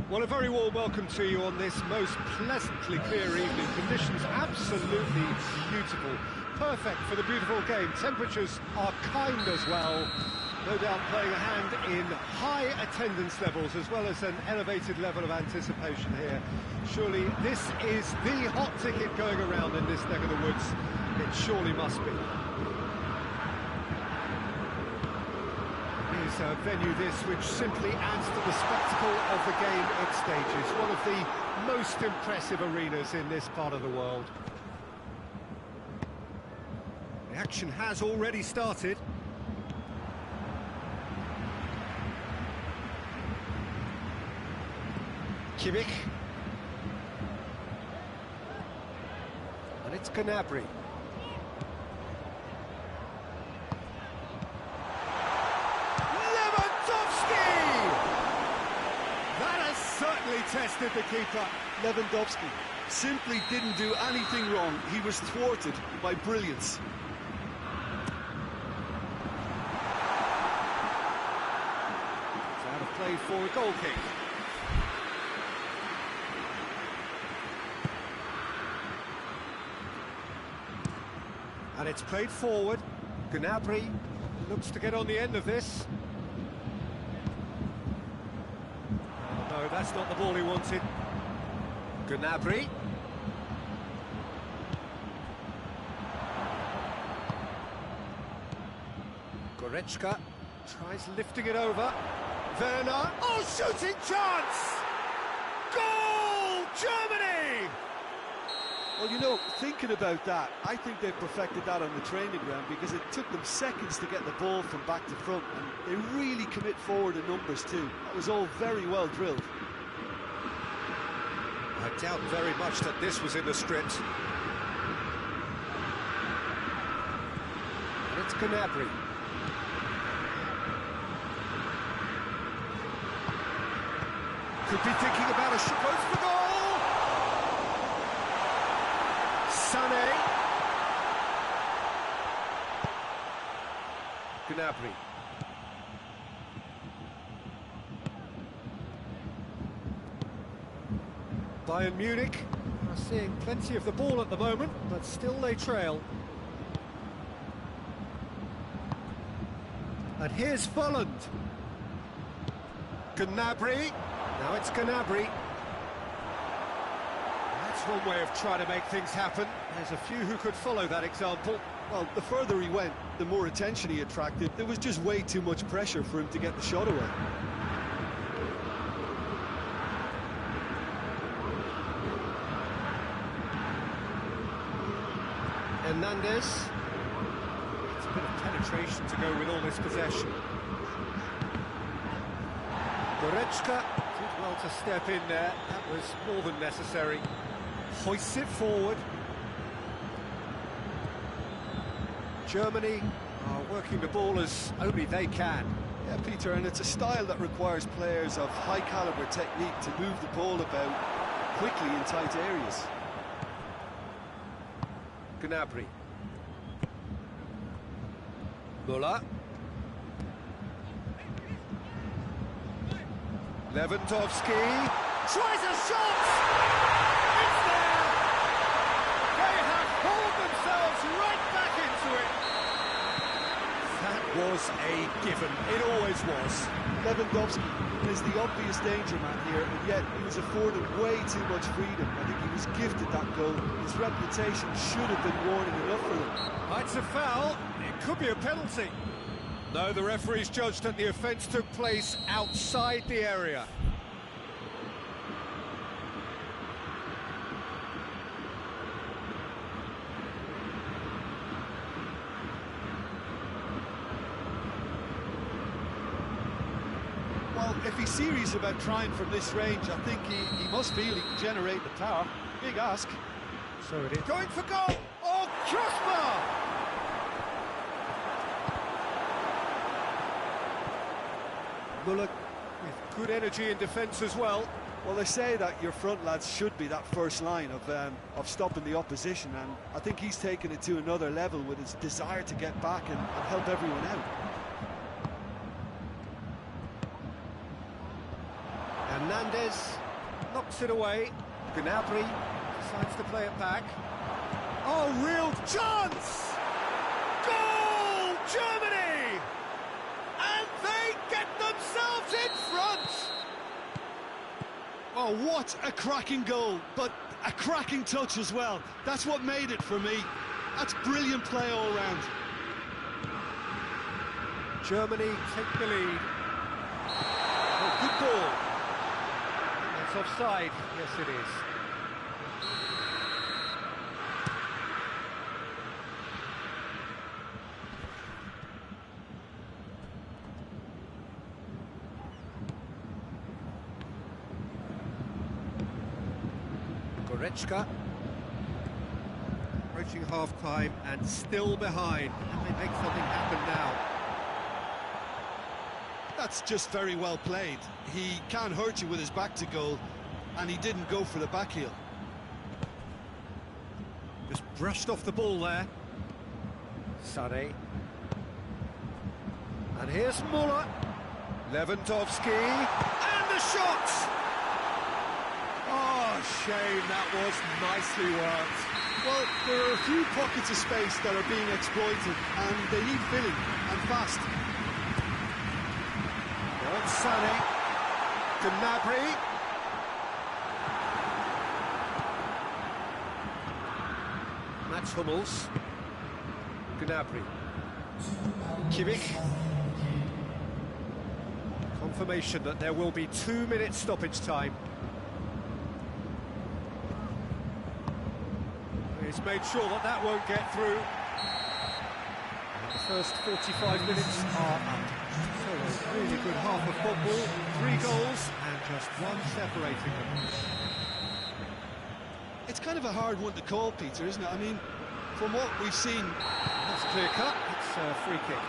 Well, a very warm welcome to you on this most pleasantly clear evening. Conditions absolutely beautiful. Perfect for the beautiful game. Temperatures are kind as well. No doubt playing a hand in high attendance levels as well as an elevated level of anticipation here. Surely this is the hot ticket going around in this neck of the woods. It surely must be. Is a venue this which simply adds to the spectacle of the game it stages. One of the most impressive arenas in this part of the world. The action has already started. Kimmich. And it's Gnabry. Certainly tested the keeper. Lewandowski simply didn't do anything wrong. He was thwarted by brilliance. It's out of play for a goal kick. And it's played forward. Gnabry looks to get on the end of this. No, that's not the ball he wanted. Gnabry. Goretzka tries lifting it over. Werner. Oh, shooting chance! Goal! Germany! Well, you know, thinking about that, I think they perfected that on the training ground because it took them seconds to get the ball from back to front, and they really commit forward in numbers too. That was all very well drilled. I doubt very much that this was in the script. And it's Gnabry. Could be thinking about a shot. Goes for goal! Sané. Gnabry. Bayern Munich are seeing plenty of the ball at the moment, but still they trail. And here's Volland. Gnabry. Now it's Gnabry. That's one way of trying to make things happen. There's a few who could follow that example. Well, the further he went, the more attention he attracted. There was just way too much pressure for him to get the shot away. Hernandez. It's a bit of penetration to go with all this possession. Goretzka did well to step in there. That was more than necessary. Hoists it forward. Germany are working the ball as only they can. Yeah, Peter, and it's a style that requires players of high caliber technique to move the ball about quickly in tight areas. Gnabry. Müller. Lewandowski tries a shot! It's there! They have pulled themselves right back into it! That was a given. It always was. Lewandowski is the obvious danger man here, and yet he was afforded way too much freedom. I think he was gifted that goal. His reputation should have been warning enough for him. It's a foul. It could be a penalty. No, the referees judged that the offence took place outside the area. Well, if he's serious about trying from this range, I think he must feel he can generate the power. Big ask. So it is. Going for goal! Oh, crossbar! Müller with good energy in defence as well. Well, they say that your front lads should be that first line of stopping the opposition, and I think he's taken it to another level with his desire to get back and help everyone out. Hernandez knocks it away. Gnabry decides to play it back. Oh, real chance! Goal, Germany! And they get themselves in front! Oh, what a cracking goal, but a cracking touch as well. That's what made it for me. That's brilliant play all round. Germany take the lead. Oh, good ball. That's offside. Yes, it is. Goretzka. Approaching half-time and still behind. Can they make something happen now? That's just very well played. He can't hurt you with his back to goal, and he didn't go for the back heel. Just brushed off the ball there. Sané. And here's Muller. Lewandowski. And the shot! Oh, shame, that was nicely worked. Well, there are a few pockets of space that are being exploited, and they need filling, and fast. Now it's Sané. Gnabry. Mats Hummels. Gnabry. Kimmich. Confirmation that there will be 2 minutes stoppage time. He's made sure that that won't get through. The first 45 minutes are up. So a really good half of football, 3 goals and just one separating them. It's kind of a hard one to call, Peter, isn't it? I mean, from what we've seen... That's clear cut, it's a free kick.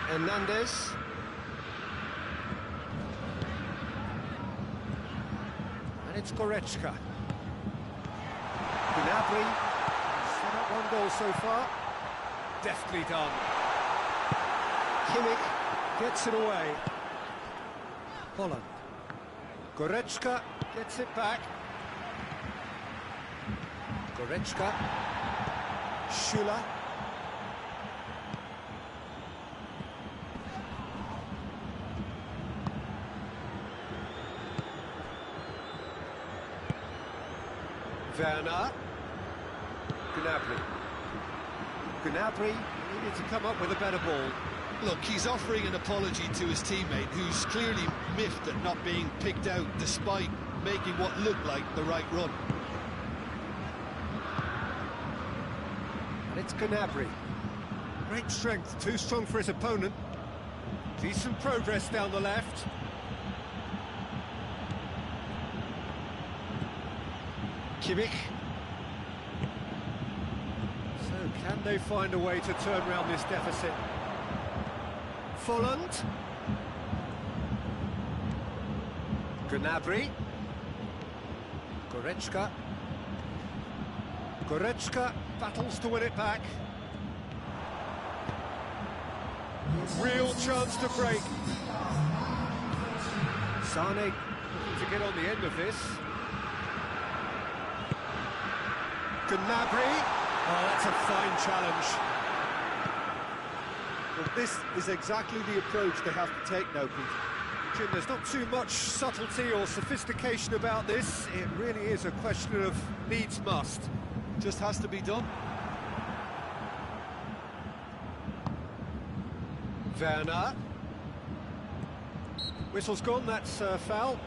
Hernandez. And it's Goretzka. Gnabry. Set up 1 goal so far. Deftly done. Kimmich gets it away. Holland. Goretzka gets it back. Goretzka. Schüller. Werner. Gnabry. Gnabry needed to come up with a better ball. Look, he's offering an apology to his teammate, who's clearly miffed at not being picked out despite making what looked like the right run. And it's Gnabry. Great strength, too strong for his opponent. Decent progress down the left. Kimmich. So can they find a way to turn around this deficit? Folland. Gnabry. Goretzka. Goretzka battles to win it back. Real chance to break. Sané looking to get on the end of this. Gnabry. Oh, that's a fine challenge. Well, this is exactly the approach they have to take now, Pete. Jim, there's not too much subtlety or sophistication about this. It really is a question of needs must. Just has to be done. Werner. Whistle's gone, that's foul.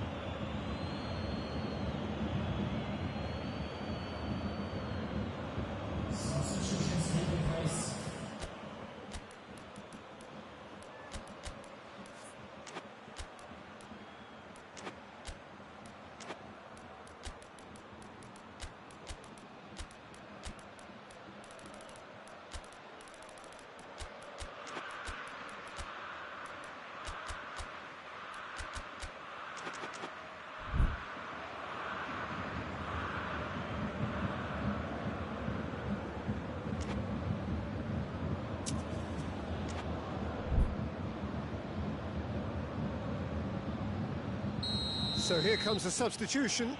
So here comes the substitution.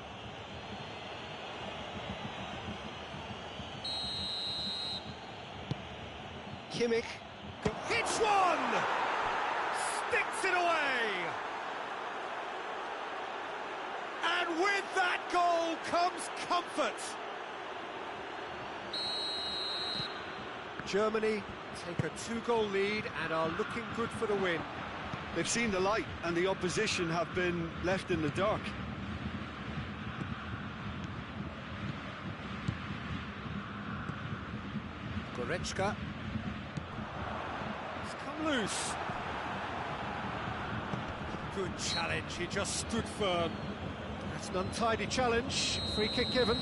Kimmich hits one! Sticks it away! And with that goal comes comfort! Germany take a 2-goal lead and are looking good for the win. They've seen the light and the opposition have been left in the dark. Goretzka. He's come loose. Good challenge, he just stood firm. That's an untidy challenge, free kick given.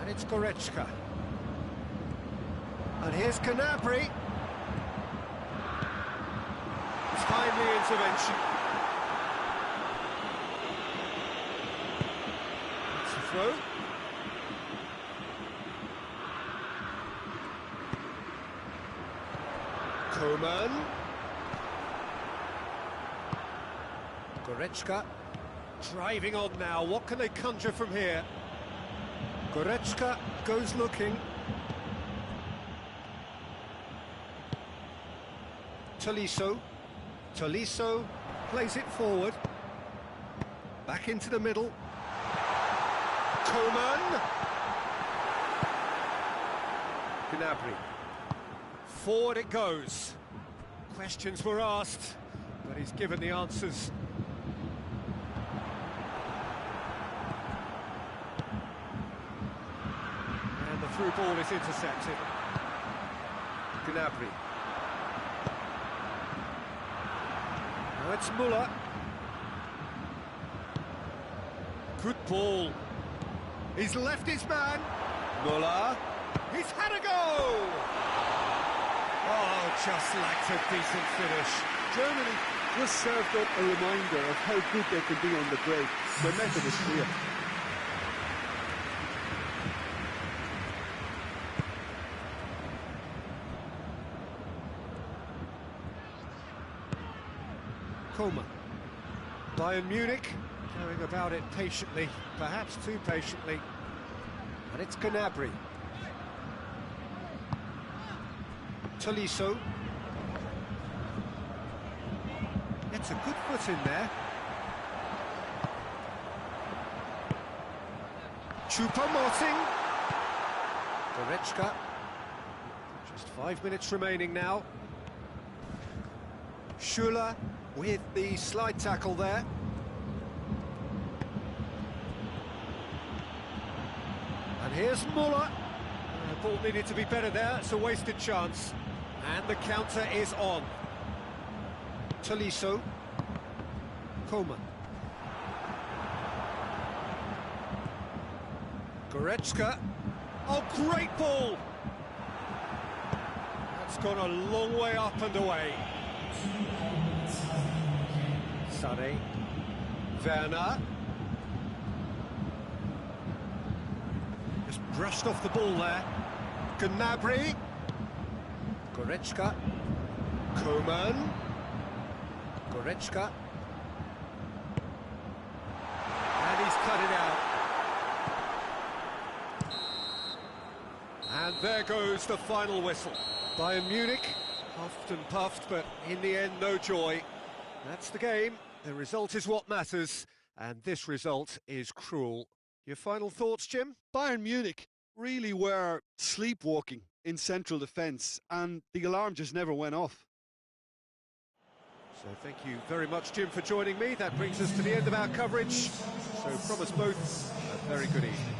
And it's Goretzka. And here's Gnabry. Timely intervention. It's a throw. Coman. Goretzka. Driving on now. What can they conjure from here? Goretzka goes looking. Tolisso. Tolisso plays it forward. Back into the middle. Coman. Gnabry. Forward it goes. Questions were asked, but he's given the answers. And the through ball is intercepted. Gnabry. Now it's Müller. Good ball. He's left his man. Müller. He's had a go! Oh, just lacked a decent finish. Germany just served up a reminder of how good they can be on the break. Their method is clear. Coman. Bayern Munich going about it patiently, perhaps too patiently. And it's Gnabry. Tolisso. It's a good foot in there. Choupo-Moting. Goretzka. Just 5 minutes remaining now. Schuller with the slide tackle there. And here's Müller. The ball needed to be better there, it's a wasted chance. And the counter is on. Tolisso. Coman. Goretzka. Oh, great ball! That's gone a long way up and away. Sané. Werner. Just brushed off the ball there. Gnabry. Goretzka. Coman. Goretzka. And he's cut it out. And there goes the final whistle. Bayern Munich, huffed and puffed, but in the end, no joy. That's the game. The result is what matters, and this result is cruel. Your final thoughts, Jim? Bayern Munich really were sleepwalking in central defence, and the alarm just never went off. So thank you very much, Jim, for joining me. That brings us to the end of our coverage. So from us both, a very good evening.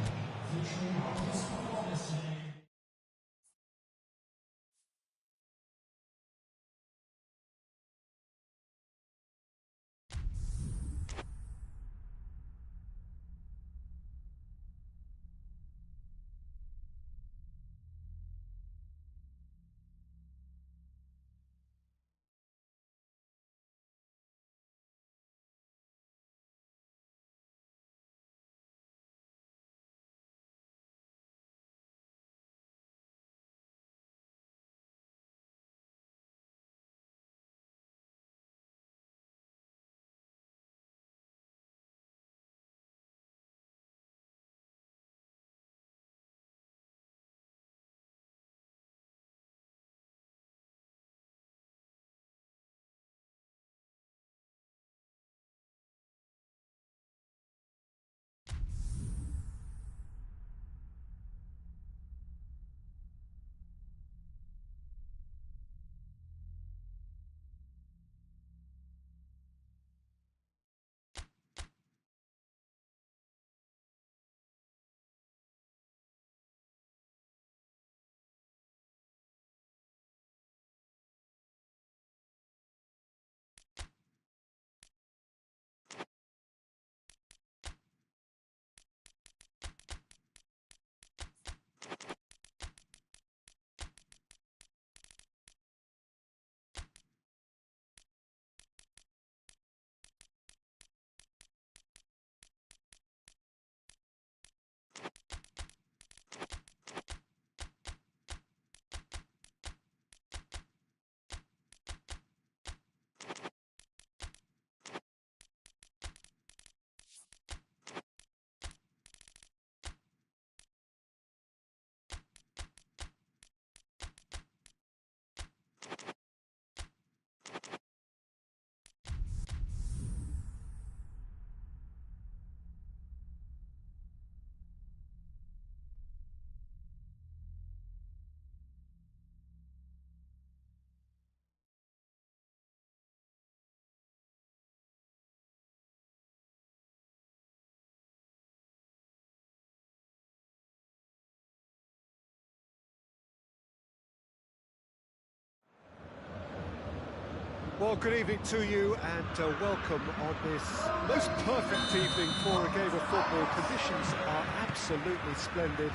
Well, good evening to you and welcome on this most perfect evening for a game of football. Conditions are absolutely splendid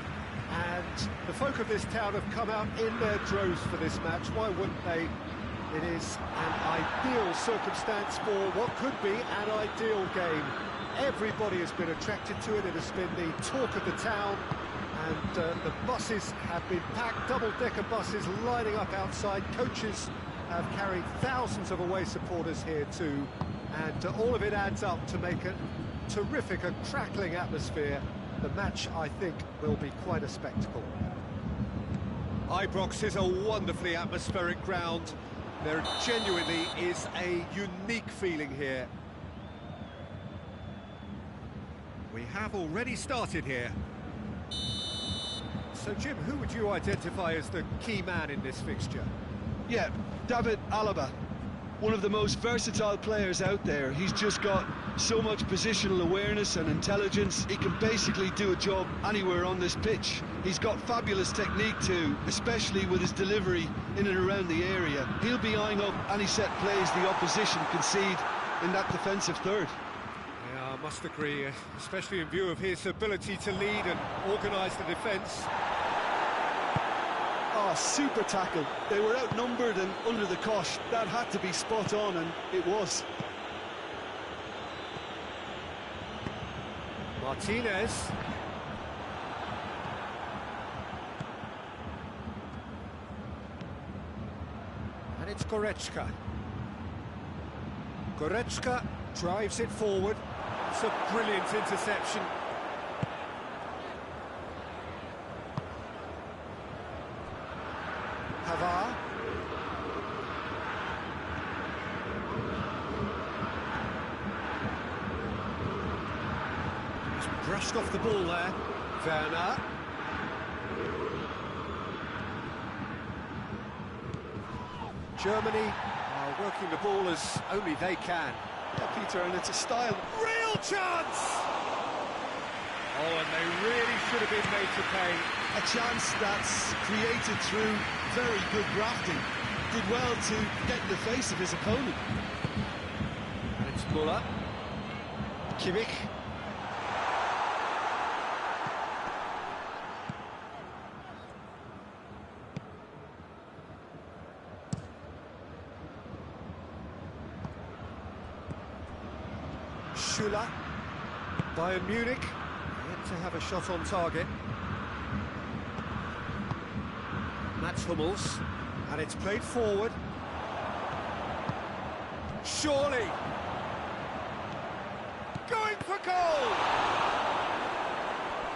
and the folk of this town have come out in their droves for this match. Why wouldn't they? It is an ideal circumstance for what could be an ideal game. Everybody has been attracted to it. It has been the talk of the town, and the buses have been packed, double-decker buses lining up outside. Coaches have carried thousands of away supporters here too, and all of it adds up to make a terrific, a crackling atmosphere. The match, I think, will be quite a spectacle. Ibrox is a wonderfully atmospheric ground. There genuinely is a unique feeling here. We have already started here. So, Jim, who would you identify as the key man in this fixture? Yeah, David Alaba, one of the most versatile players out there. He's just got so much positional awareness and intelligence. He can basically do a job anywhere on this pitch. He's got fabulous technique too, especially with his delivery in and around the area. He'll be eyeing up any set plays the opposition concede in that defensive third. Yeah, I must agree, especially in view of his ability to lead and organise the defence. Oh, super tackle. They were outnumbered and under the cosh. That had to be spot on, and it was. Martinez. And it's Goretzka. Goretzka drives it forward. It's a brilliant interception. Pavard. He's brushed off the ball there. Werner. Germany are working the ball as only they can. Yeah, Peter, and it's a style. Real chance! Oh, and they really should have been made to pay. A chance that's created through very good grafting. Did well to get in the face of his opponent. And it's Muller. Kimmich. Schüller. Bayern Munich. Yet to have a shot on target. Mats Hummels, and it's played forward. Surely going for goal!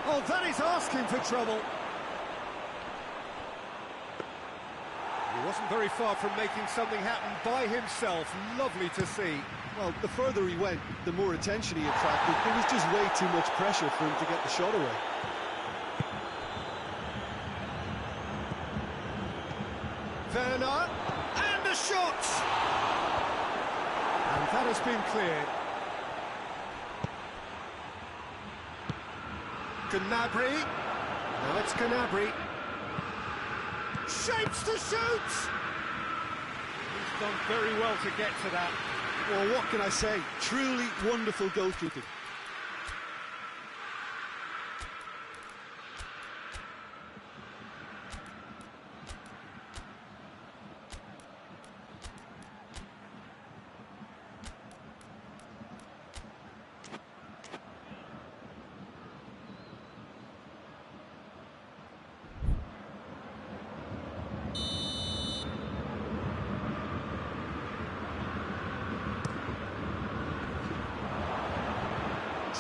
Oh, that is asking for trouble. He wasn't very far from making something happen by himself. Lovely to see. Well, the further he went, the more attention he attracted. There was just way too much pressure for him to get the shot away. Werner, and a shot! And that has been cleared. Gnabry, now it's Gnabry. Shapes to shoot! He's done very well to get to that. Well, what can I say? Truly wonderful goalkeeping.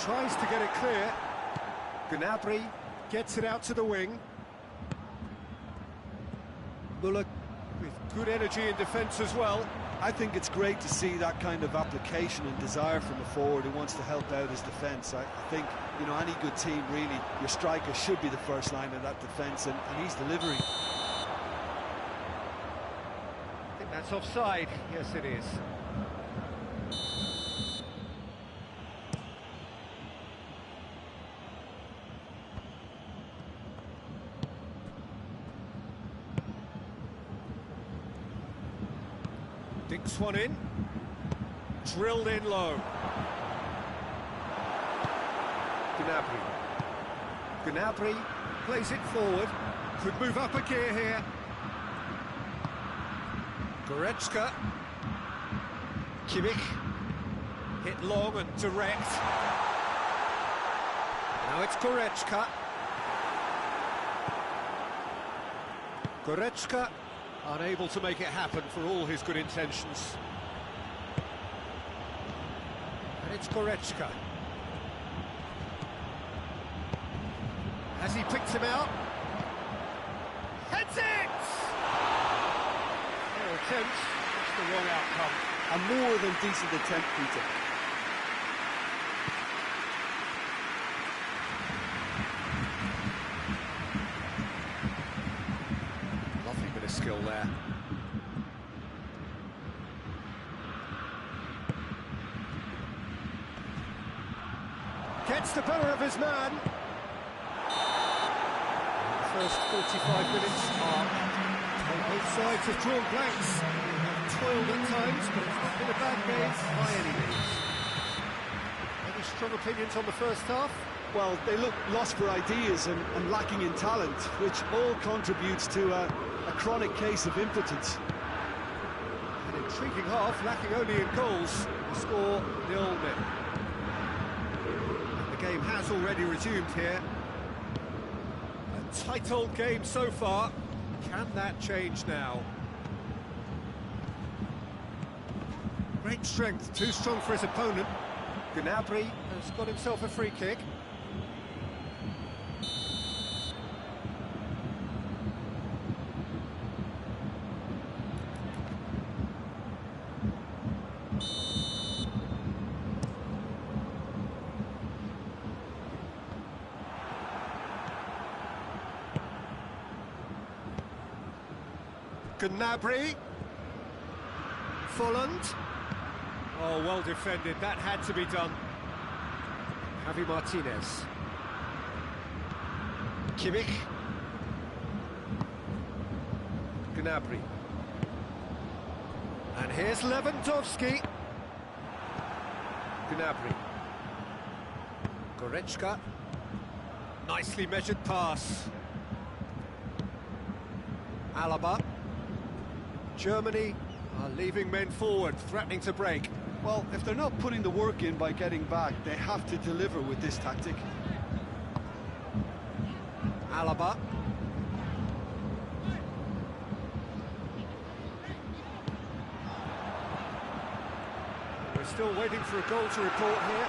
Tries to get it clear. Gnabry gets it out to the wing. Muller with good energy in defence as well. I think it's great to see that kind of application and desire from a forward who wants to help out his defence. I think, you know, any good team, really, your striker should be the first line of that defence, and he's delivering. I think that's offside. Yes, it is. Dinks one in. Drilled in low. Gnabry. Gnabry plays it forward. Could move up a gear here. Goretzka. Kimmich. Hit long and direct. Now it's Goretzka. Goretzka unable to make it happen for all his good intentions. And it's Goretzka. Has he picked him out? Heads it! Fair attempt, that's the wrong outcome. A more than decent attempt, Peter. Lovely bit of skill there. Gets the better of his man. First 45 minutes are both sides have drawn blanks. Have toiled at times, but it's not been a bad game by any means. Any strong opinions on the first half? Well, they look lost for ideas and lacking in talent, which all contributes to a chronic case of impotence. An intriguing half, lacking only in goals. The score 0-0. The game has already resumed here. A tight old game so far. Can that change now? Great strength, too strong for his opponent. Gnabry has got himself a free kick. Gnabry. Folland. Oh, well defended. That had to be done. Javi Martinez. Kimmich. Gnabry. And here's Lewandowski. Gnabry. Goretzka. Nicely measured pass. Alaba. Germany are leaving men forward, threatening to break. Well, if they're not putting the work in by getting back, they have to deliver with this tactic. Alaba. We're still waiting for a goal to report here.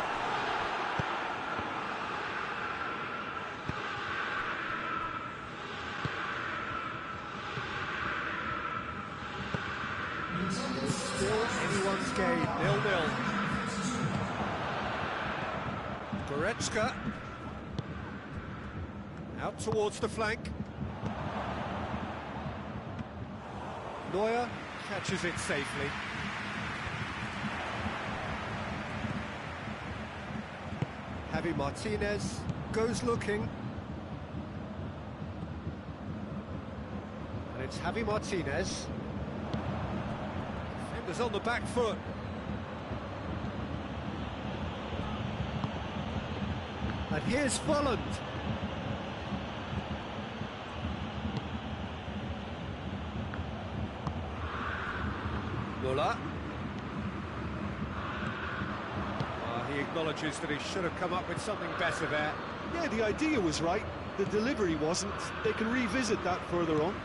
Still anyone's game, 0-0. Goretzka. Out towards the flank. Neuer catches it safely. Javi Martinez goes looking. And it's Javi Martinez. Defenders on the back foot. And here's Folland. Muller. He acknowledges that he should have come up with something better there. Yeah, the idea was right, the delivery wasn't. They can revisit that further on.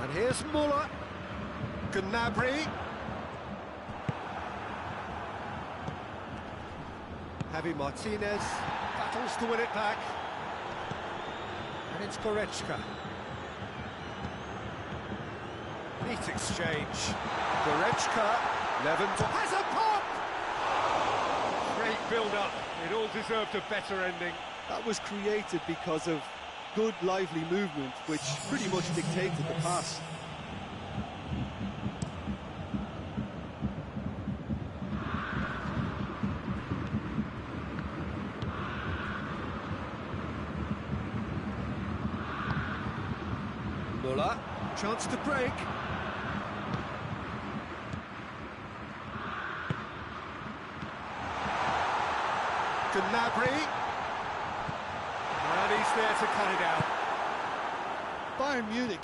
And here's Muller. Gnabry. Javi Martinez battles to win it back. And it's Goretzka. Neat exchange. Goretzka. Lewandowski has a pop! Great build-up. It all deserved a better ending. That was created because of good, lively movement, which pretty much dictated the pass. Muller, chance to break. Gnabry. And he's there to cut it out. Bayern Munich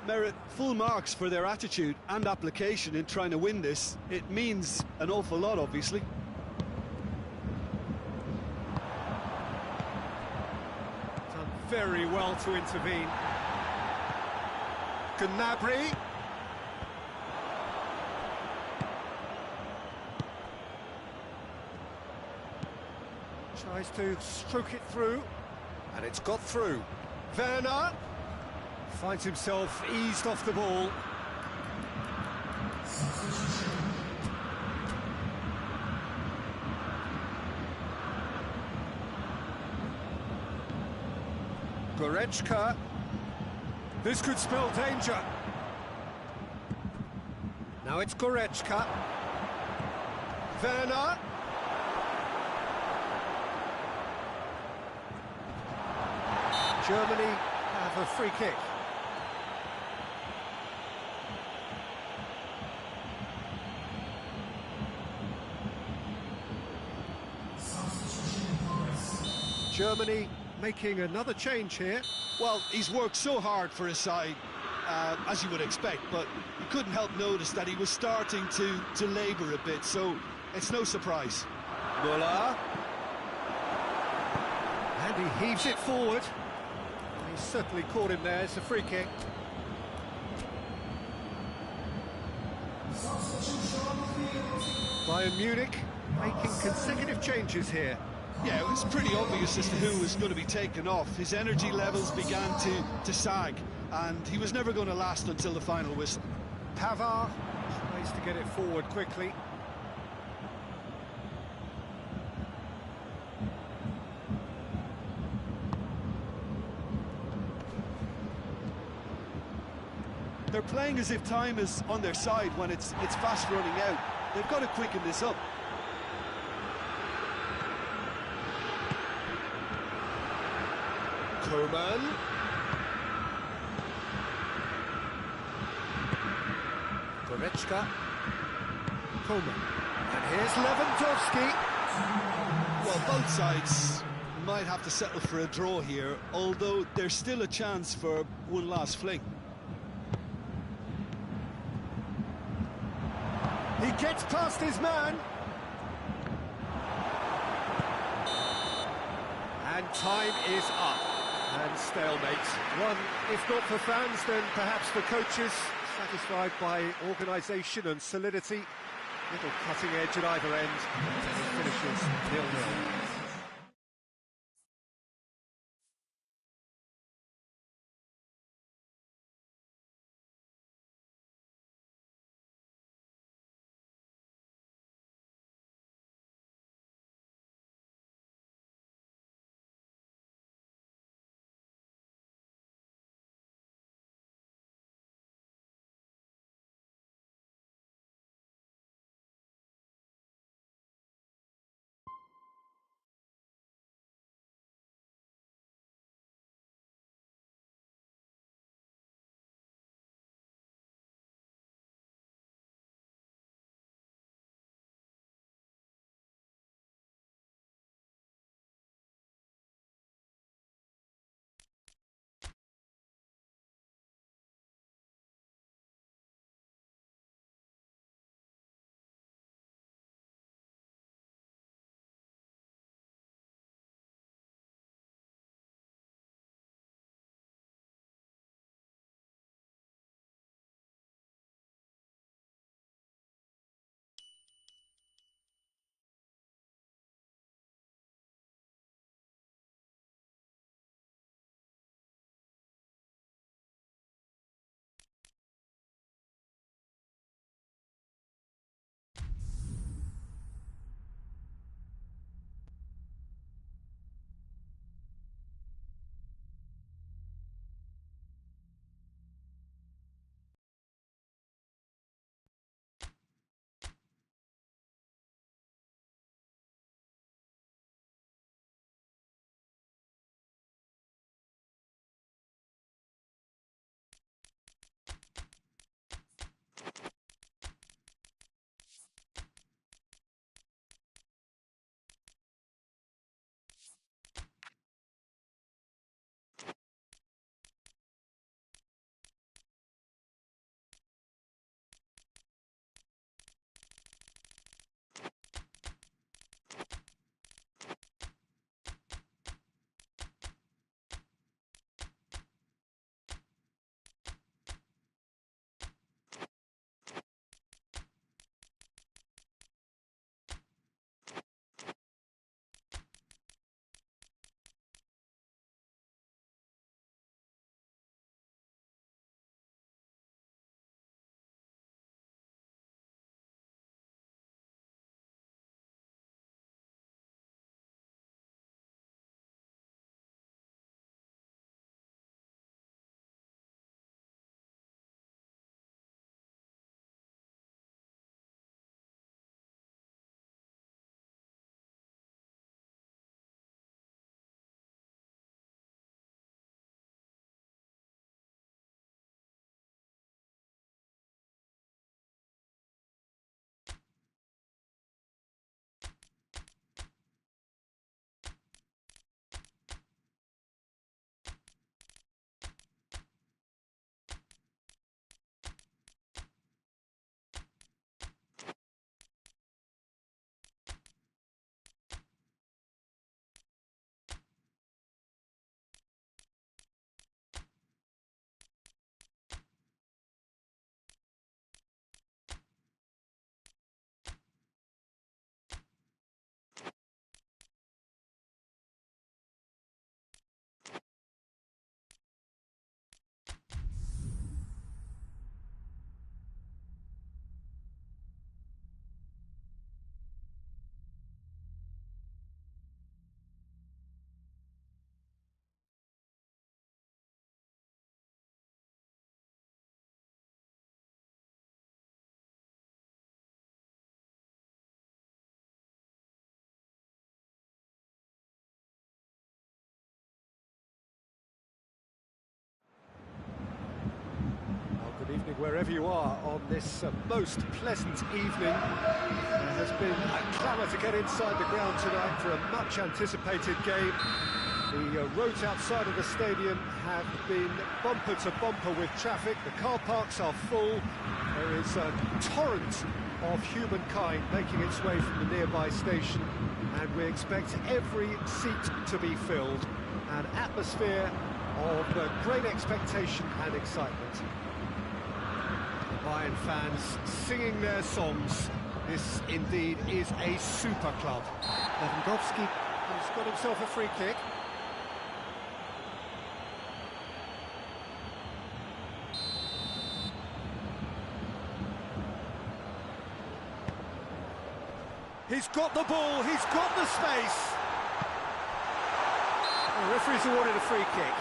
merit full marks for their attitude and application in trying to win this. It means an awful lot, obviously. Done very well to intervene. Gnabry. Tries to stroke it through, and it's got through. Werner finds himself eased off the ball. Goretzka. This could spell danger. Now it's Goretzka. Werner. Germany have a free kick. Germany making another change here. Well, he's worked so hard for his side, as you would expect, but you couldn't help notice that he was starting to labour a bit, so it's no surprise. Müller. And he heaves it forward. He certainly caught him there. It's a free kick. Bayern Munich making consecutive changes here. Yeah, it was pretty obvious as to who was going to be taken off. His energy levels began to sag, and he was never going to last until the final whistle. Pavard tries to get it forward quickly. They're playing as if time is on their side when it's fast running out. They've got to quicken this up. Coman. Goretzka. Coman. And here's Lewandowski. Well, both sides might have to settle for a draw here, although there's still a chance for one last fling. He gets past his man. And time is up. And stalemate. One, if not for fans, then perhaps for coaches, satisfied by organisation and solidity. Little cutting edge at either end. And it finishes 0-0. wherever you are on this most pleasant evening. There has been a clamour to get inside the ground tonight for a much-anticipated game. The roads outside of the stadium have been bumper to bumper with traffic. The car parks are full. There is a torrent of humankind making its way from the nearby station, and we expect every seat to be filled. An atmosphere of great expectation and excitement. Bayern fans singing their songs. This indeed is a super club. Lewandowski has got himself a free kick. He's got the ball, he's got the space. The referee's awarded a free kick.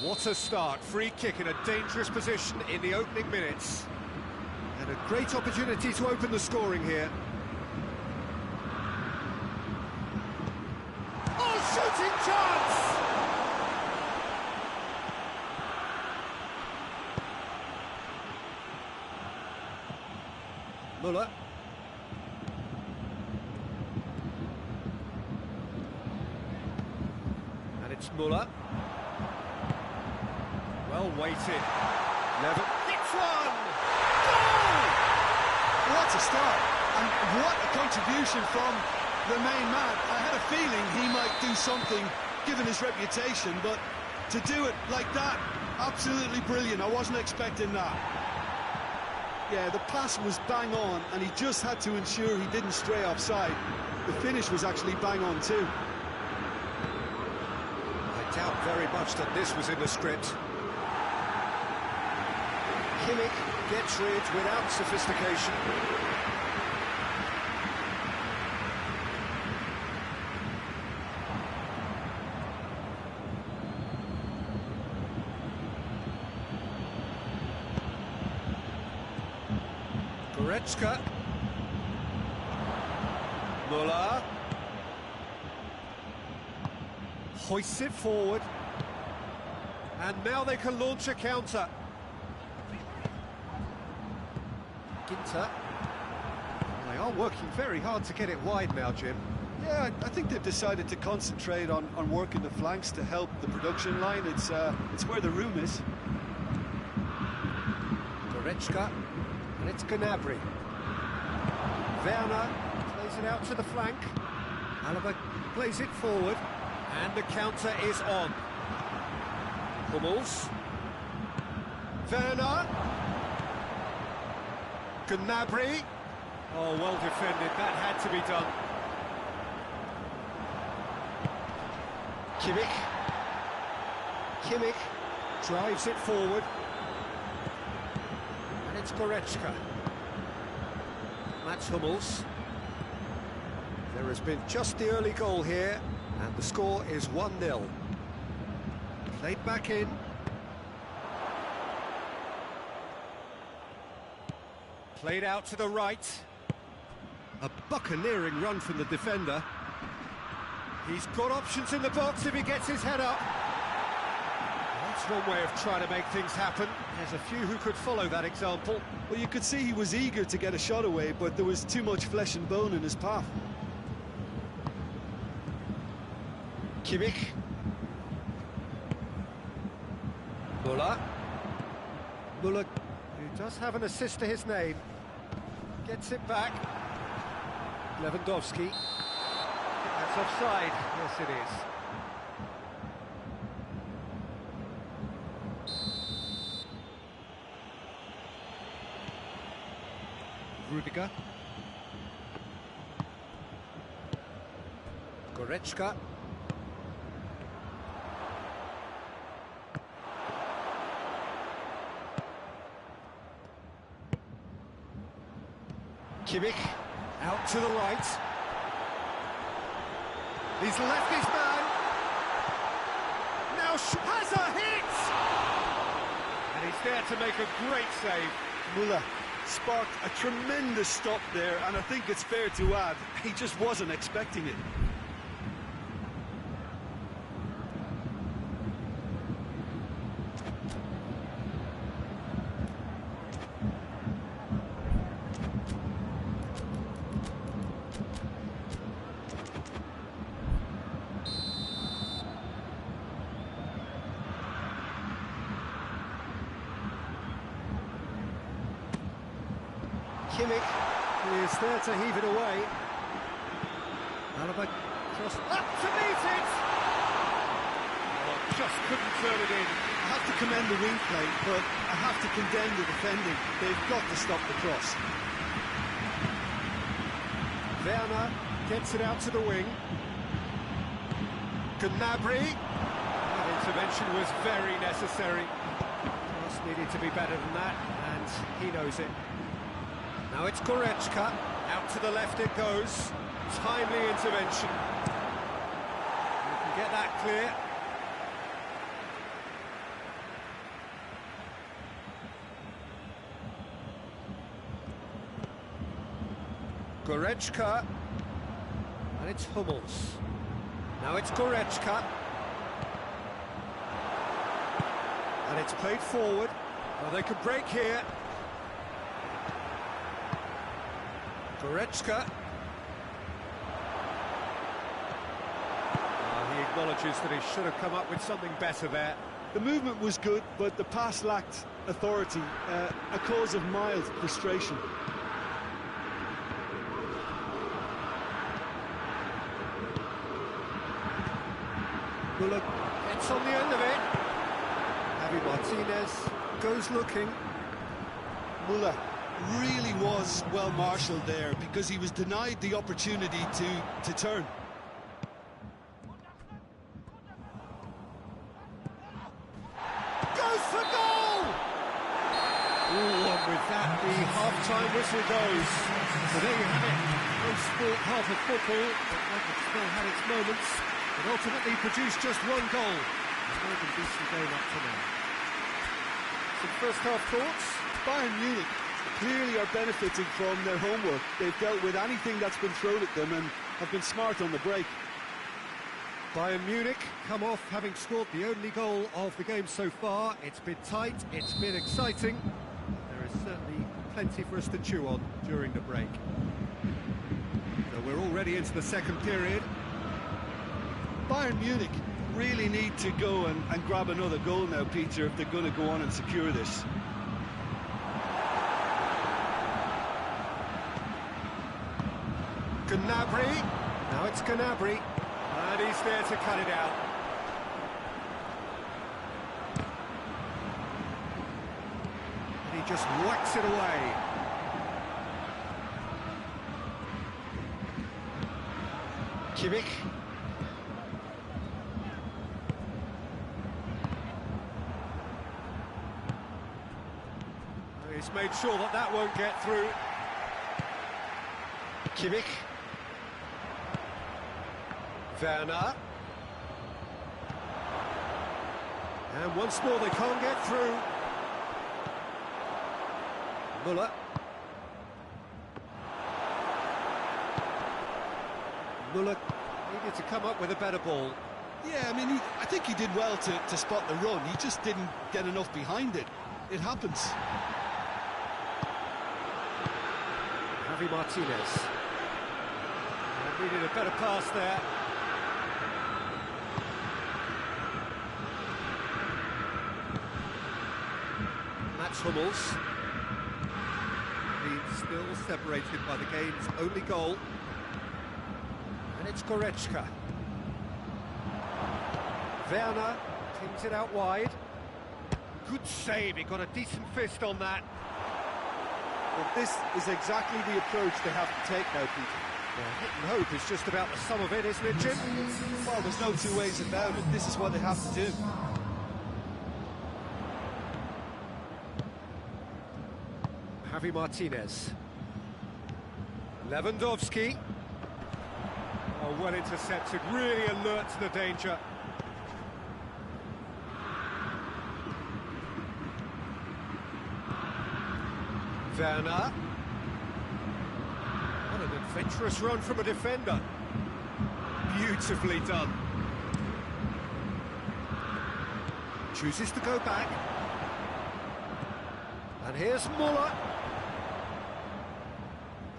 What a start, free kick in a dangerous position in the opening minutes. And a great opportunity to open the scoring here. Oh, shooting chance! Müller. And it's Müller. Well weighted. Never. It's one! Goal! What a start, and what a contribution from the main man. I had a feeling he might do something, given his reputation, but to do it like that, absolutely brilliant. I wasn't expecting that. Yeah, the pass was bang on, and he just had to ensure he didn't stray offside. The finish was actually bang on too. I doubt very much that this was in the script. Kimmich gets rid without sophistication. Goretzka. Müller. Hoists it forward. And now they can launch a counter. Ginter. They are working very hard to get it wide now, Jim. Yeah, I think they've decided to concentrate on working the flanks to help the production line. It's where the room is. Goretzka. And it's Gnabry. Werner plays it out to the flank. Alaba plays it forward. And the counter is on. Hummels. Werner. Gnabry. Oh, well defended. That had to be done. Kimmich drives it forward. And it's Goretzka. Mats Hummels. There has been just the early goal here, and the score is 1-0. Played back in. Played out to the right. A buccaneering run from the defender. He's got options in the box if he gets his head up. That's one way of trying to make things happen. There's a few who could follow that example. Well, you could see he was eager to get a shot away, but there was too much flesh and bone in his path. Kimmich. Müller. Müller, who does have an assist to his name, gets it back. Lewandowski. That's offside. Yes, it is. Rudiger. Goretzka. Kimmich out to the right. He's left his man. Now has a hit! And he's there to make a great save. Müller sparked a tremendous stop there, and I think it's fair to add, he just wasn't expecting it. Kimmich is there to heave it away. Alaba cross up to meet it! Oh, just couldn't turn it in. I have to commend the wing play, but I have to condemn the defending. They've got to stop the cross. Werner gets it out to the wing. Gnabry. That intervention was very necessary. Cross needed to be better than that, and he knows it. Now it's Goretzka. Out to the left it goes. Timely intervention. You can get that clear. Goretzka, and it's Hummels. Now it's Goretzka, and it's played forward. Well, they could break here. Goretzka. He acknowledges that he should have come up with something better there. The movement was good, but the pass lacked authority, a cause of mild frustration. Muller gets on the end of it. Javi Martinez goes looking. Muller really was well marshalled there because he was denied the opportunity to turn. Goes for goal! Ooh, and with that, the half-time whistle goes. So there you have it. No sport, half of football, but Michael still had its moments. But ultimately produced just one goal. It's more than a decent game up to now. Some first-half thoughts? Bayern Munich clearly are benefiting from their homework. They've dealt with anything that's been thrown at them and have been smart on the break. Bayern Munich come off having scored the only goal of the game so far. It's been tight, it's been exciting. There is certainly plenty for us to chew on during the break. So we're already into the second period. Bayern Munich really need to go and grab another goal now, Peter, if they're going to go on and secure this. Gnabry, now it's Gnabry, and he's there to cut it out. And he just whacks it away. Kimmich. He's made sure that that won't get through. Kimmich. Werner. And once more they can't get through. Muller. Muller needed to come up with a better ball. Yeah, I mean, I think he did well to spot the run. He just didn't get enough behind it. It happens. Javi Martinez. Needed a better pass there. Mats Hummels. He's still separated by the game's only goal. And it's Goretzka. Werner pings it out wide. Good save, he got a decent fist on that. But this is exactly the approach they have to take now, Peter. Well, hit and hope is just about the sum of it, isn't it, Jim? Well, there's no two ways about it. This is what they have to do. Javi Martinez. Lewandowski. Oh, well intercepted, really alert to the danger. Werner. What an adventurous run from a defender. Beautifully done. Chooses to go back. And here's Muller.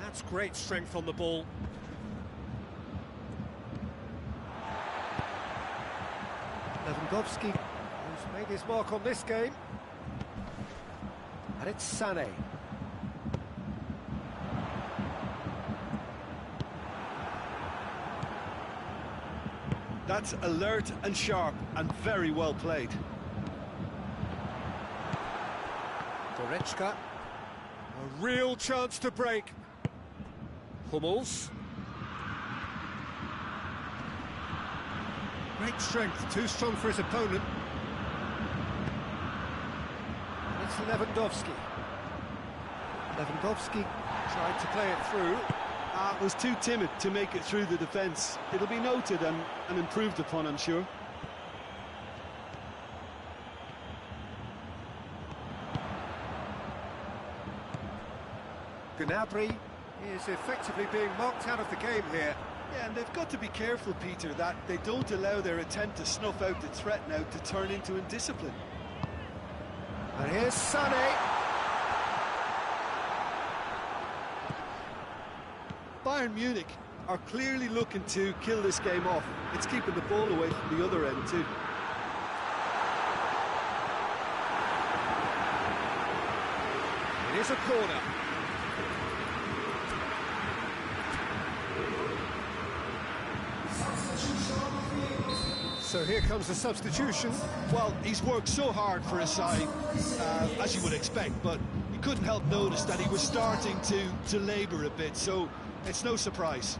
That's great strength on the ball. Lewandowski, who's made his mark on this game. And it's Sané. That's alert and sharp and very well played. Goretzka. A real chance to break. Hummels. Great strength, too strong for his opponent. It's Lewandowski. Lewandowski tried to play it through. Was too timid to make it through the defence. It'll be noted and improved upon, I'm sure. Gnabry is effectively being marked out of the game here. Yeah, and they've got to be careful, Peter, that they don't allow their attempt to snuff out the threat now to turn into indiscipline. And here's Sané. Bayern Munich are clearly looking to kill this game off. It's keeping the ball away from the other end too. It is a corner. So here comes the substitution. Well, he's worked so hard for his side, as you would expect, but you couldn't help notice that he was starting to labour a bit, so it's no surprise.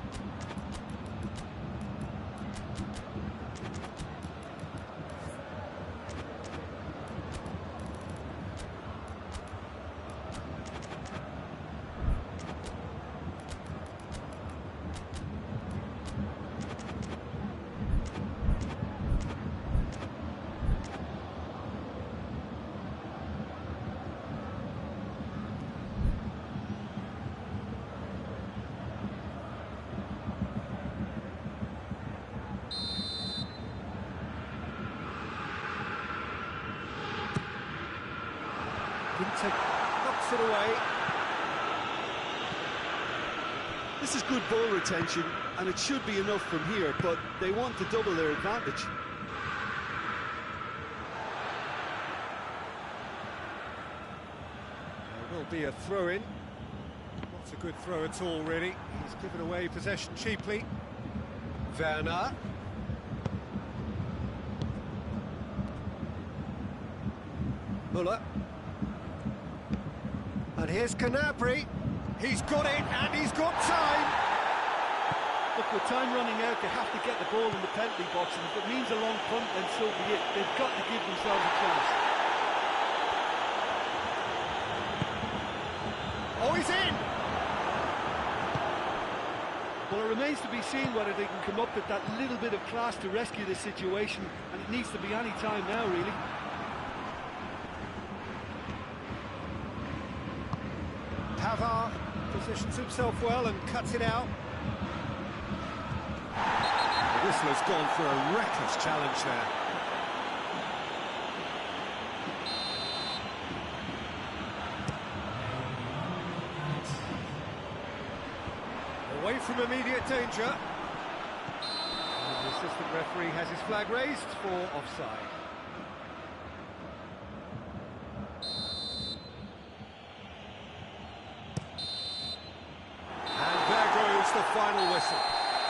Knocks it away. This is good ball retention, and it should be enough from here, but they want to double their advantage. There will be a throw-in. Not a good throw at all, really. He's given away possession cheaply. Werner. Müller. And here's Gnabry. He's got it, and he's got time. Look, with time running out, they have to get the ball in the penalty box, and if it means a long punt, then so be it. They've got to give themselves a chance. Oh, he's in! Well, it remains to be seen whether they can come up with that little bit of class to rescue this situation, and it needs to be any time now, really. Pavard positions himself well and cuts it out. The whistle has gone for a reckless challenge there. Away from immediate danger. And the assistant referee has his flag raised for offside. The final whistle.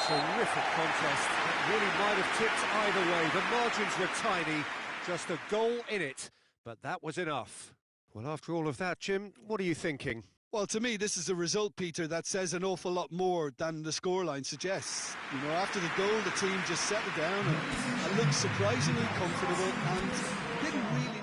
Terrific contest. It really might have tipped either way. The margins were tiny, just a goal in it, but that was enough. Well, after all of that, Jim, what are you thinking? Well, to me, this is a result, Peter, that says an awful lot more than the scoreline suggests. You know, after the goal, the team just settled down and looked surprisingly comfortable and didn't really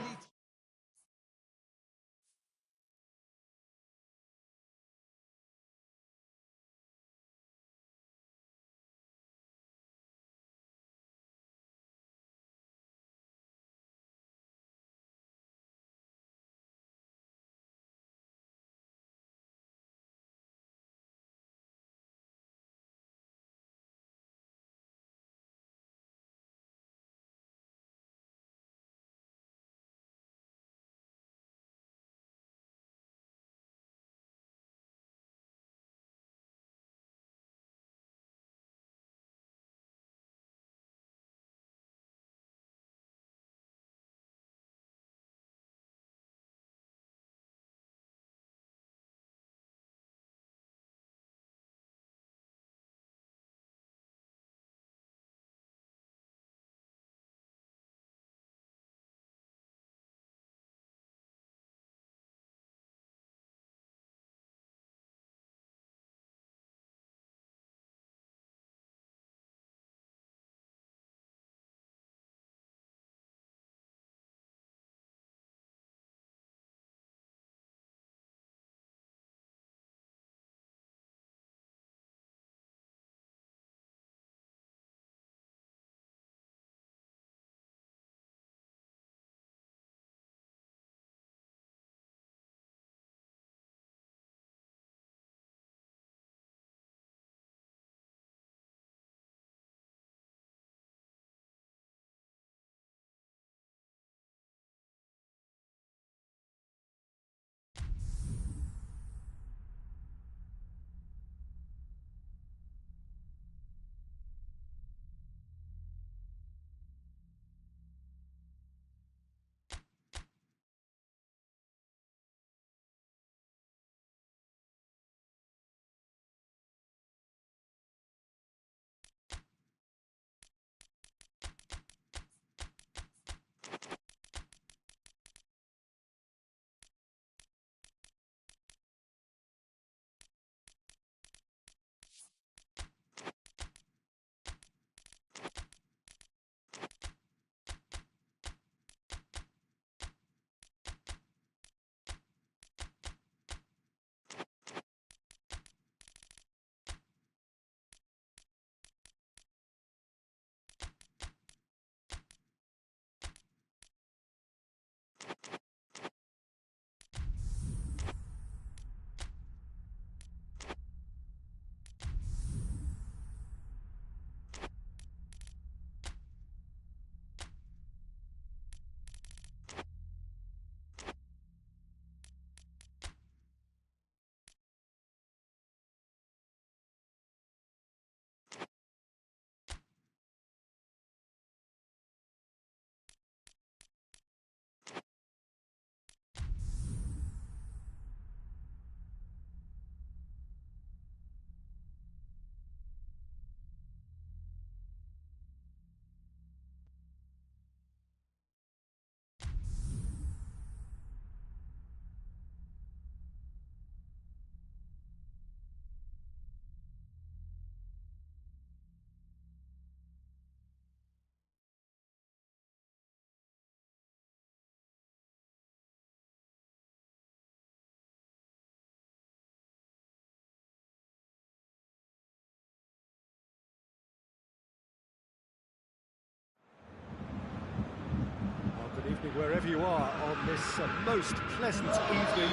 are on this most pleasant evening.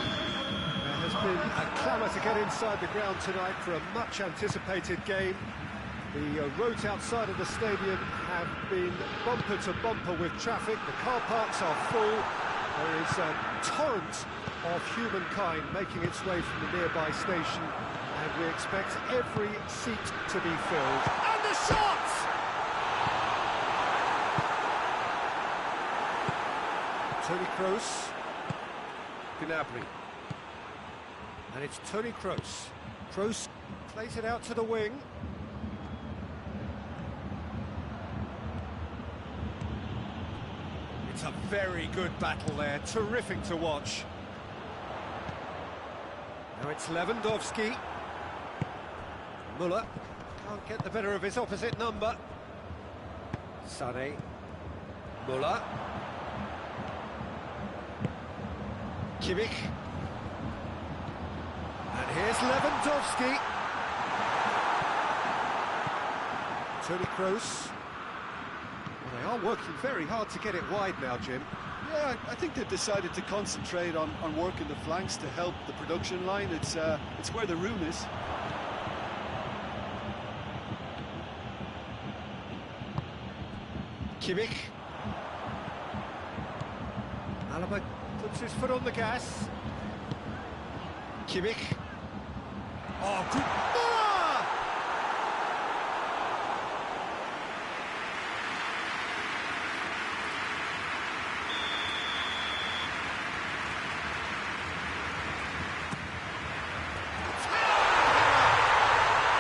There has been a clamour to get inside the ground tonight for a much-anticipated game. The roads outside of the stadium have been bumper to bumper with traffic. The car parks are full. There is a torrent of humankind making its way from the nearby station, and we expect every seat to be filled. And the shot! Toni Kroos, Gnabry, and it's Toni Kroos. Kroos plays it out to the wing. It's a very good battle there, terrific to watch. Now it's Lewandowski. Müller can't get the better of his opposite number. Sané, Müller. Kimmich, and here's Lewandowski. Toni Kroos. Well, they are working very hard to get it wide now, Jim. Yeah, I think they've decided to concentrate on working the flanks to help the production line. It's where the room is. Kimmich. Alaba puts his foot on the gas. Kimmich. Oh, good. Ah!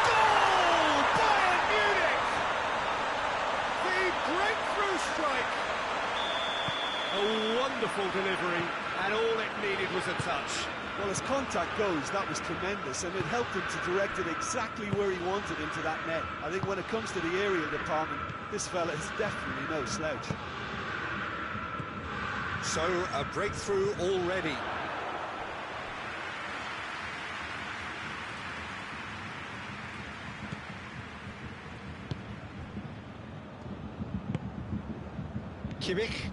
Goal! Bayern Munich! The breakthrough strike. A wonderful delivery, and all it needed was a touch. Well, as contact goes, that was tremendous, and it helped him to direct it exactly where he wanted into that net. I think when it comes to the aerial department, this fella is definitely no slouch. So, a breakthrough already. Kimmich.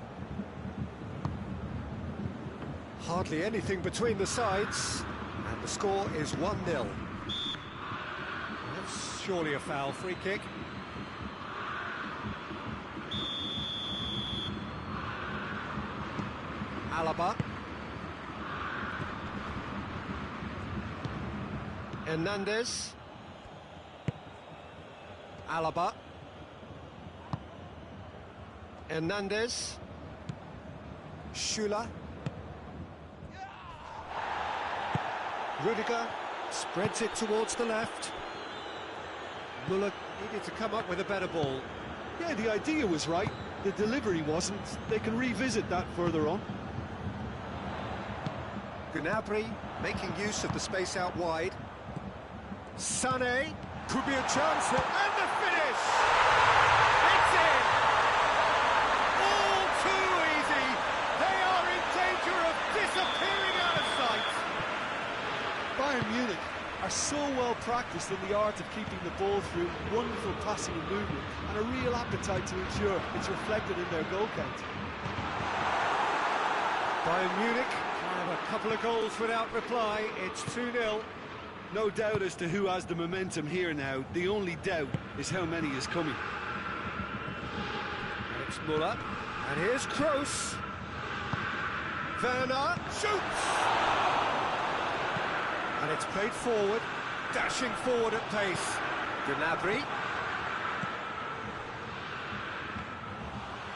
Hardly anything between the sides, and the score is 1-0. That's surely a foul. Free kick. Alaba. Hernandez. Alaba. Hernandez. Schüller. Rudiger spreads it towards the left. Müller needed to come up with a better ball. Yeah, the idea was right. The delivery wasn't. They can revisit that further on. Gnabry making use of the space out wide. Sané, could be a chance here, and the finish! It's in! All too easy! They are in danger of disappearing out of sight! Bayern Munich are so well practiced in the art of keeping the ball through wonderful passing and movement, and a real appetite to ensure it's reflected in their goal count. Bayern Munich have a couple of goals without reply. It's 2-0. No doubt as to who has the momentum here now. The only doubt is how many is coming. And it's Müller. And here's Kroos. Werner shoots! And it's played forward, dashing forward at pace. Gnabry.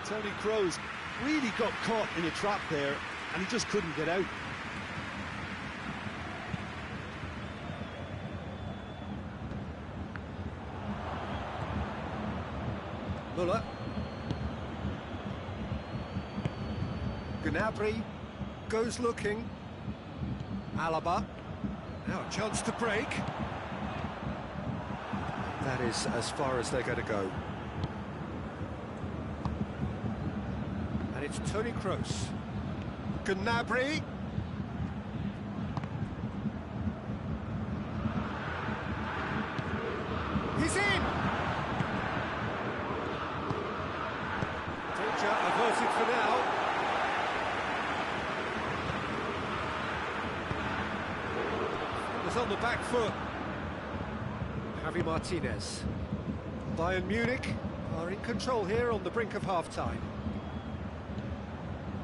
Toni Kroos really got caught in a trap there, and he just couldn't get out. Müller. Gnabry goes looking. Alaba. Now a chance to break. That is as far as they're going to go. And it's Toni Kroos. Gnabry. He's in! Danger averted for now. on the back foot. Javi Martinez. Bayern Munich are in control here on the brink of half-time.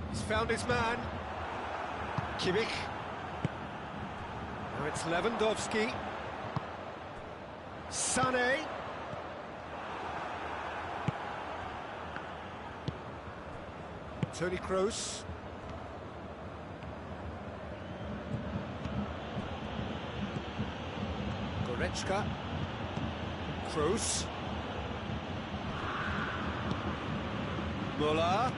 He's found his man. Kimmich. Now it's Lewandowski. Sané. Toni Kroos. Goretzka. Kroos. Müller.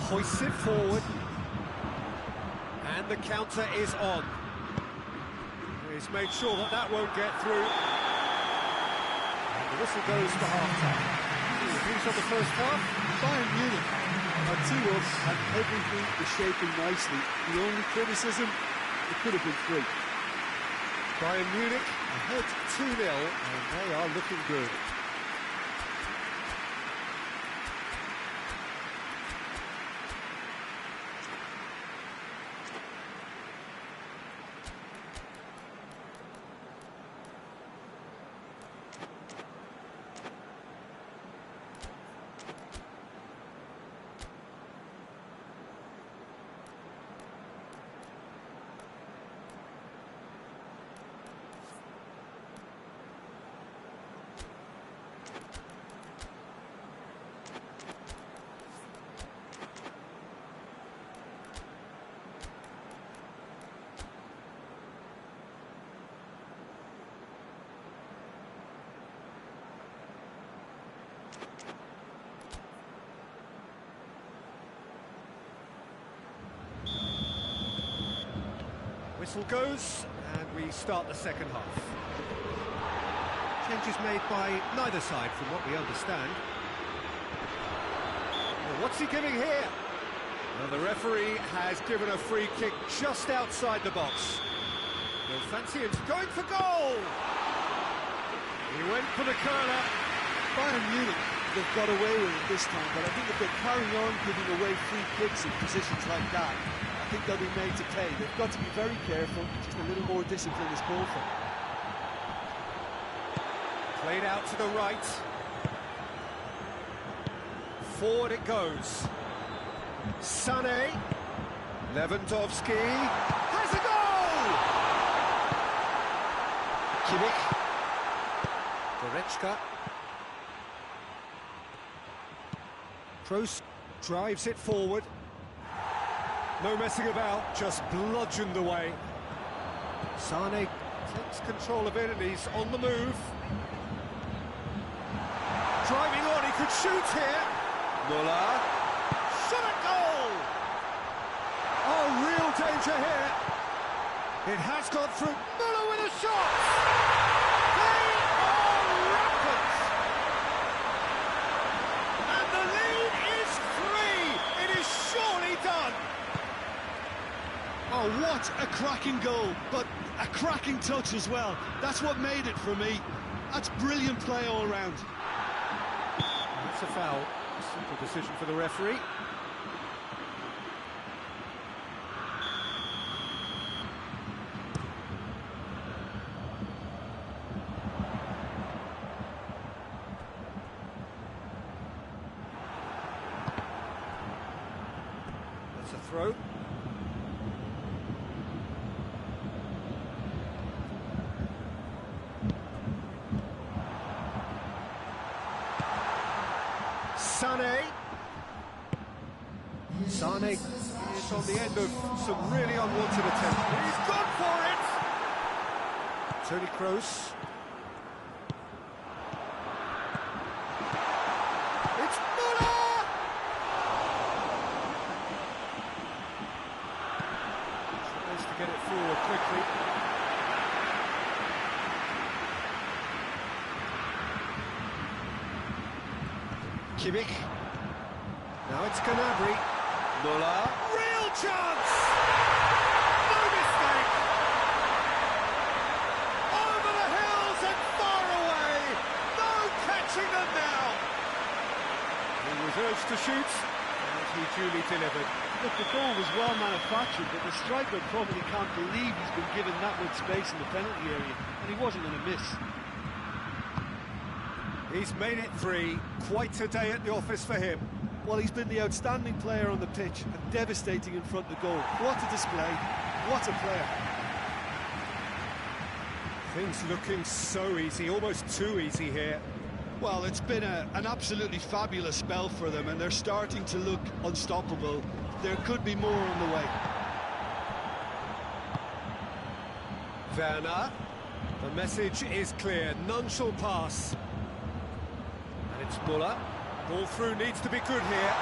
Hoists it forward. And the counter is on. He's made sure that that won't get through. And the whistle goes for half-time. Views on the first half. Bayern Munich are 2-up and everything is shaping nicely. The only criticism, it could have been 3. Bayern Munich ahead 2-0 and they are looking good. Whistle goes, and we start the second half. Changes made by neither side, from what we understand. Well, what's he giving here? Well, the referee has given a free kick just outside the box. He'll fancy him going for goal! He went for the curler. Bayern Munich, they've got away with it this time, but I think if they carry on giving away free kicks in positions like that, I think they'll be made to pay. They've got to be very careful, just a little more discipline is called for. Played out to the right. Forward it goes. Sané. Lewandowski. Has a goal! Kimmich. Goretzka. Kroos drives it forward. No messing about, just bludgeoned away. Sané takes control of it and he's on the move. Driving on, he could shoot here. Müller. Shot at goal! Oh, real danger here. It has got through. Müller with a shot! They are rampant! And the lead is 3! It is surely done! Oh, what a cracking goal, but a cracking touch as well. That's what made it for me. That's brilliant play all round. It's a foul. Simple decision for the referee. That's a throw. Sané is on the end of some really unwanted attempts. He's gone for it! Toni Kroos. It's Müller! Tries to get it forward quickly. Kimmich. Now it's Gnabry. Müller. Real chance! No mistake! Over the hills and far away! No catching them now! He was urged to shoot, and he duly delivered. Look, the goal was well manufactured, but the striker probably can't believe he's been given that much space in the penalty area, and he wasn't going to miss. He's made it 3. Quite a day at the office for him. Well, he's been the outstanding player on the pitch and devastating in front of goal. What a display, what a player. Things looking so easy, almost too easy here. Well, it's been an absolutely fabulous spell for them, and they're starting to look unstoppable. There could be more on the way. Werner, the message is clear, none shall pass. And it's Muller. Ball through needs to be good here.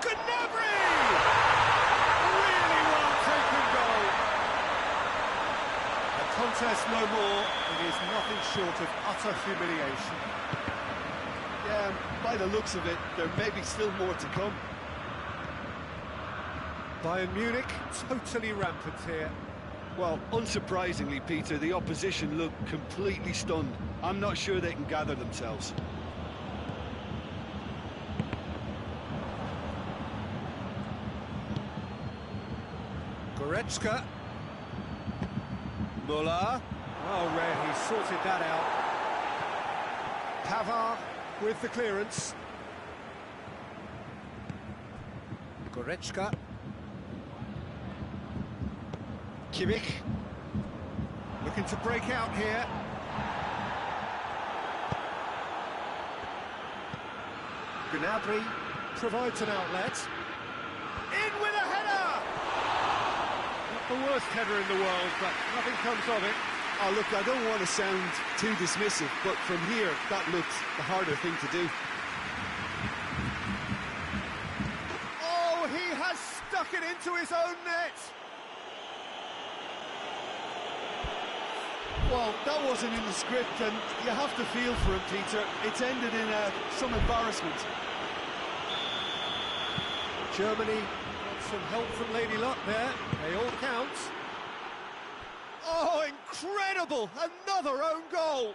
Gnabry! Really well taken goal. The contest no more. It is nothing short of utter humiliation. Yeah, by the looks of it, there may be still more to come. Bayern Munich totally rampant here. Well, unsurprisingly, Peter, the opposition look completely stunned. I'm not sure they can gather themselves. Goretzka. Muller. Oh, Red, he sorted that out. Pavard with the clearance. Goretzka. Kimmich. Looking to break out here. Gnabry provides an outlet. In with a header! Not the worst header in the world, but nothing comes of it. Oh, look, I don't want to sound too dismissive, but from here, that looks the harder thing to do. Oh, he has stuck it into his own net! Well, that wasn't in the script, and you have to feel for him, Peter. It's ended in some embarrassment. Germany got some help from Lady Luck there. They all count. Oh, incredible! Another own goal!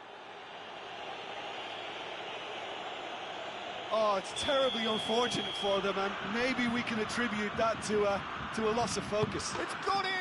Oh, it's terribly unfortunate for them, and maybe we can attribute that to a loss of focus. It's gone in!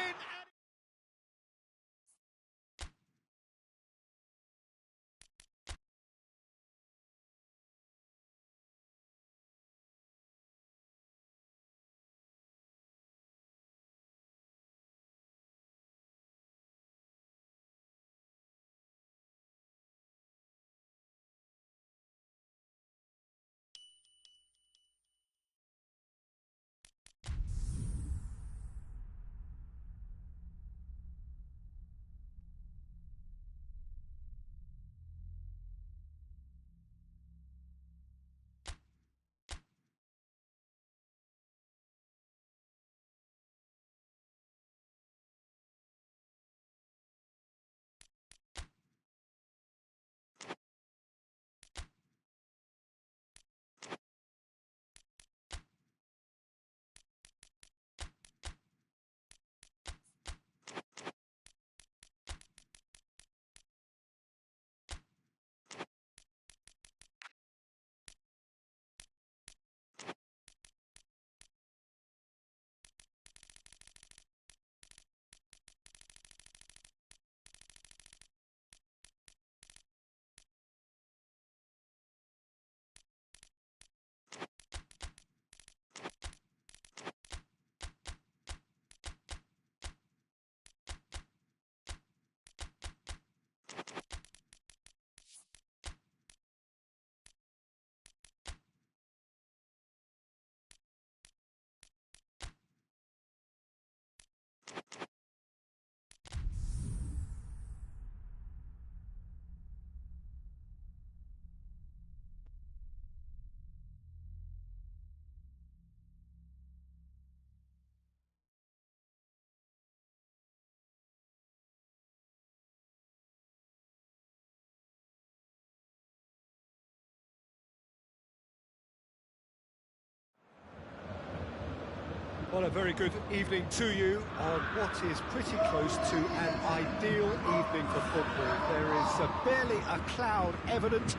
Well, a very good evening to you on what is pretty close to an ideal evening for football. There is barely a cloud evident,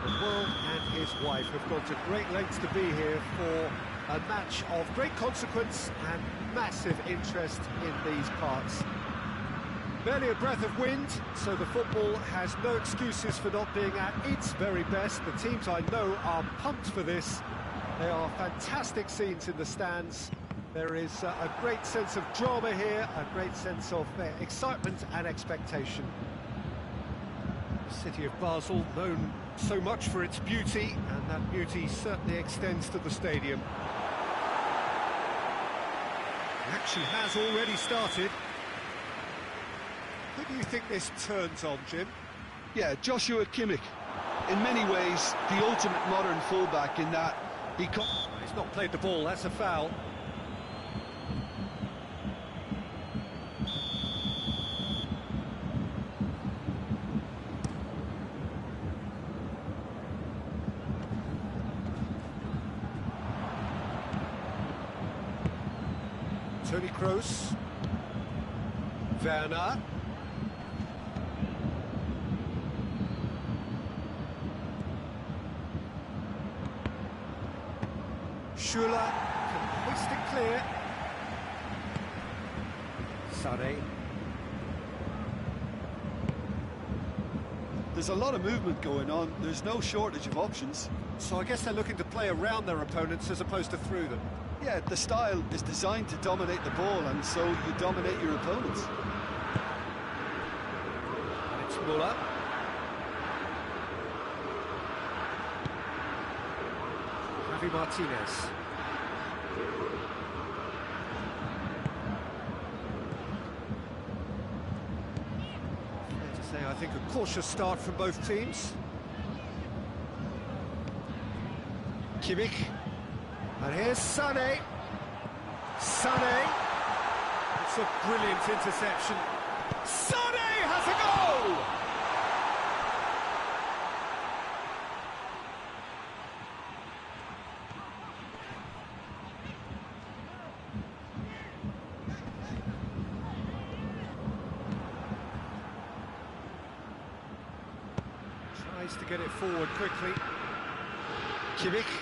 The world and his wife have gone to great lengths to be here for a match of great consequence and massive interest in these parts. Barely a breath of wind, so the football has no excuses for not being at its very best. The teams I know are pumped for this. There are fantastic scenes in the stands. There is a great sense of drama here, a great sense of excitement and expectation. The city of Basel, known so much for its beauty, and that beauty certainly extends to the stadium. The action has already started. Who do you think this turns on, Jim? Yeah, Joshua Kimmich. In many ways, the ultimate modern fullback in that he's not played the ball, that's a foul. Toni Kroos. Werner. Schürrle can hoist it clear. Sané. There's a lot of movement going on. There's no shortage of options. So I guess they're looking to play around their opponents as opposed to through them. Yeah, the style is designed to dominate the ball, and so you dominate your opponents. And it's Müller. Javi Martinez. Fair to say, I think a cautious start from both teams. Kimmich. And here's Sané. Sané. It's a brilliant interception. Sané has a goal! Tries to get it forward quickly. Kimmich.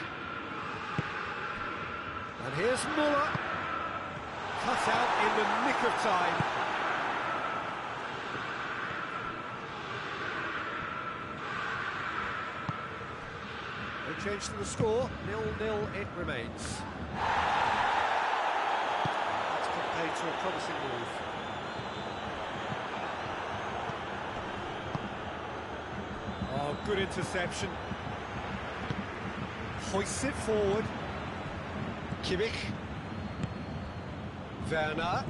And here's Müller, cut out in the nick of time. No change to the score, 0-0 it remains. That's compared to a promising move. Oh, good interception. Hoists it forward. Kimmich. Werner.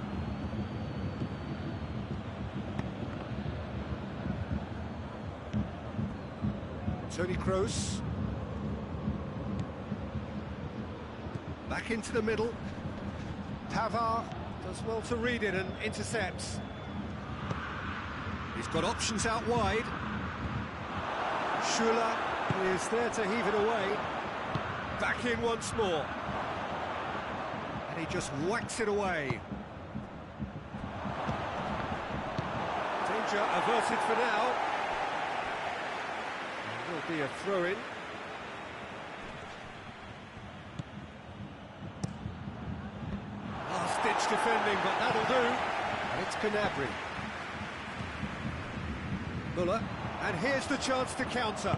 Toni Kroos. Back into the middle. Pavard does well to read it and intercepts. He's got options out wide. Schürrle is there to heave it away. Back in once more. And he just whacks it away. Danger averted for now. There will be a throw-in. Last-ditch defending, but that'll do. And it's Gnabry. Müller. And here's the chance to counter.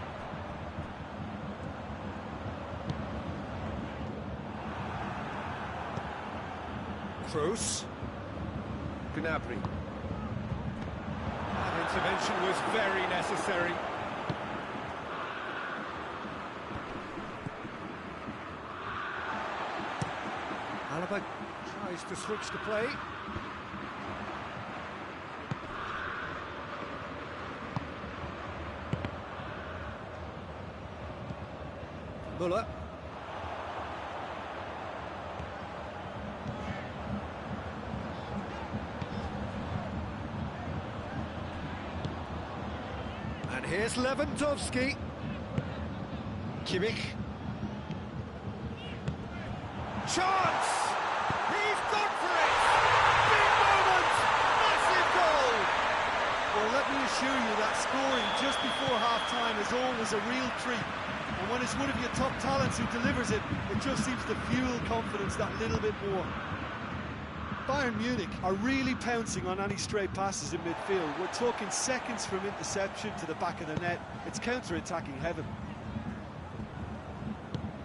Kroos. Gnabry. That intervention was very necessary. Alaba tries to switch the play. Müller. And here's Lewandowski. Kimmich. Chance! He's gone for it! Big moment! Massive goal! Well, let me assure you that scoring just before half-time is always a real treat. And when it's one of your top talents who delivers it, it just seems to fuel confidence that little bit more. Bayern Munich are really pouncing on any stray passes in midfield. We're talking seconds from interception to the back of the net. It's counter-attacking heaven.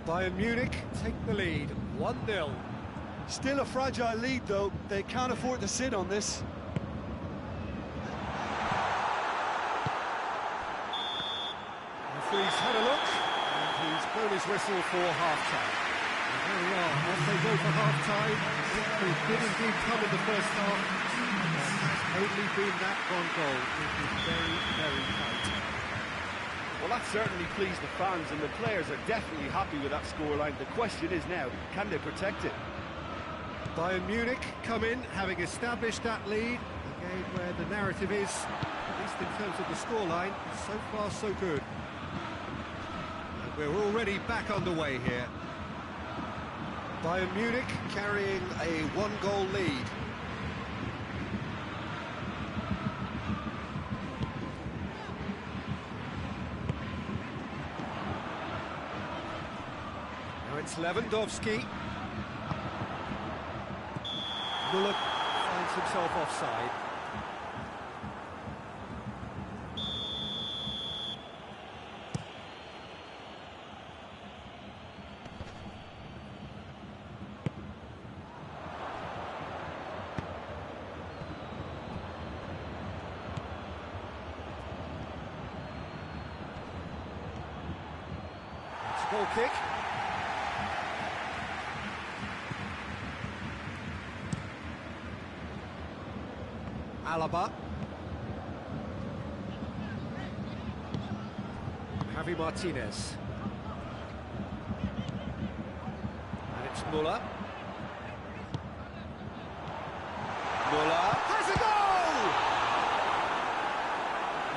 Bayern Munich take the lead, 1-0. Still a fragile lead, though. They can't afford to sit on this. Referee's had a look, and he's blown his whistle for half-time. And there we are, off they go for half-time. It did indeed come in the first half. There has only been that one goal. It is very, very tight. Well, that certainly pleased the fans, and the players are definitely happy with that scoreline. The question is now, can they protect it? Bayern Munich come in, having established that lead. Again, where the narrative is, at least in terms of the scoreline, so far so good. And we're already back underway here. Bayern Munich carrying a one-goal lead. Now it's Lewandowski. Müller finds himself offside. It's a goal kick. Alaba. Javi Martinez. And it's Müller. Müller has a goal!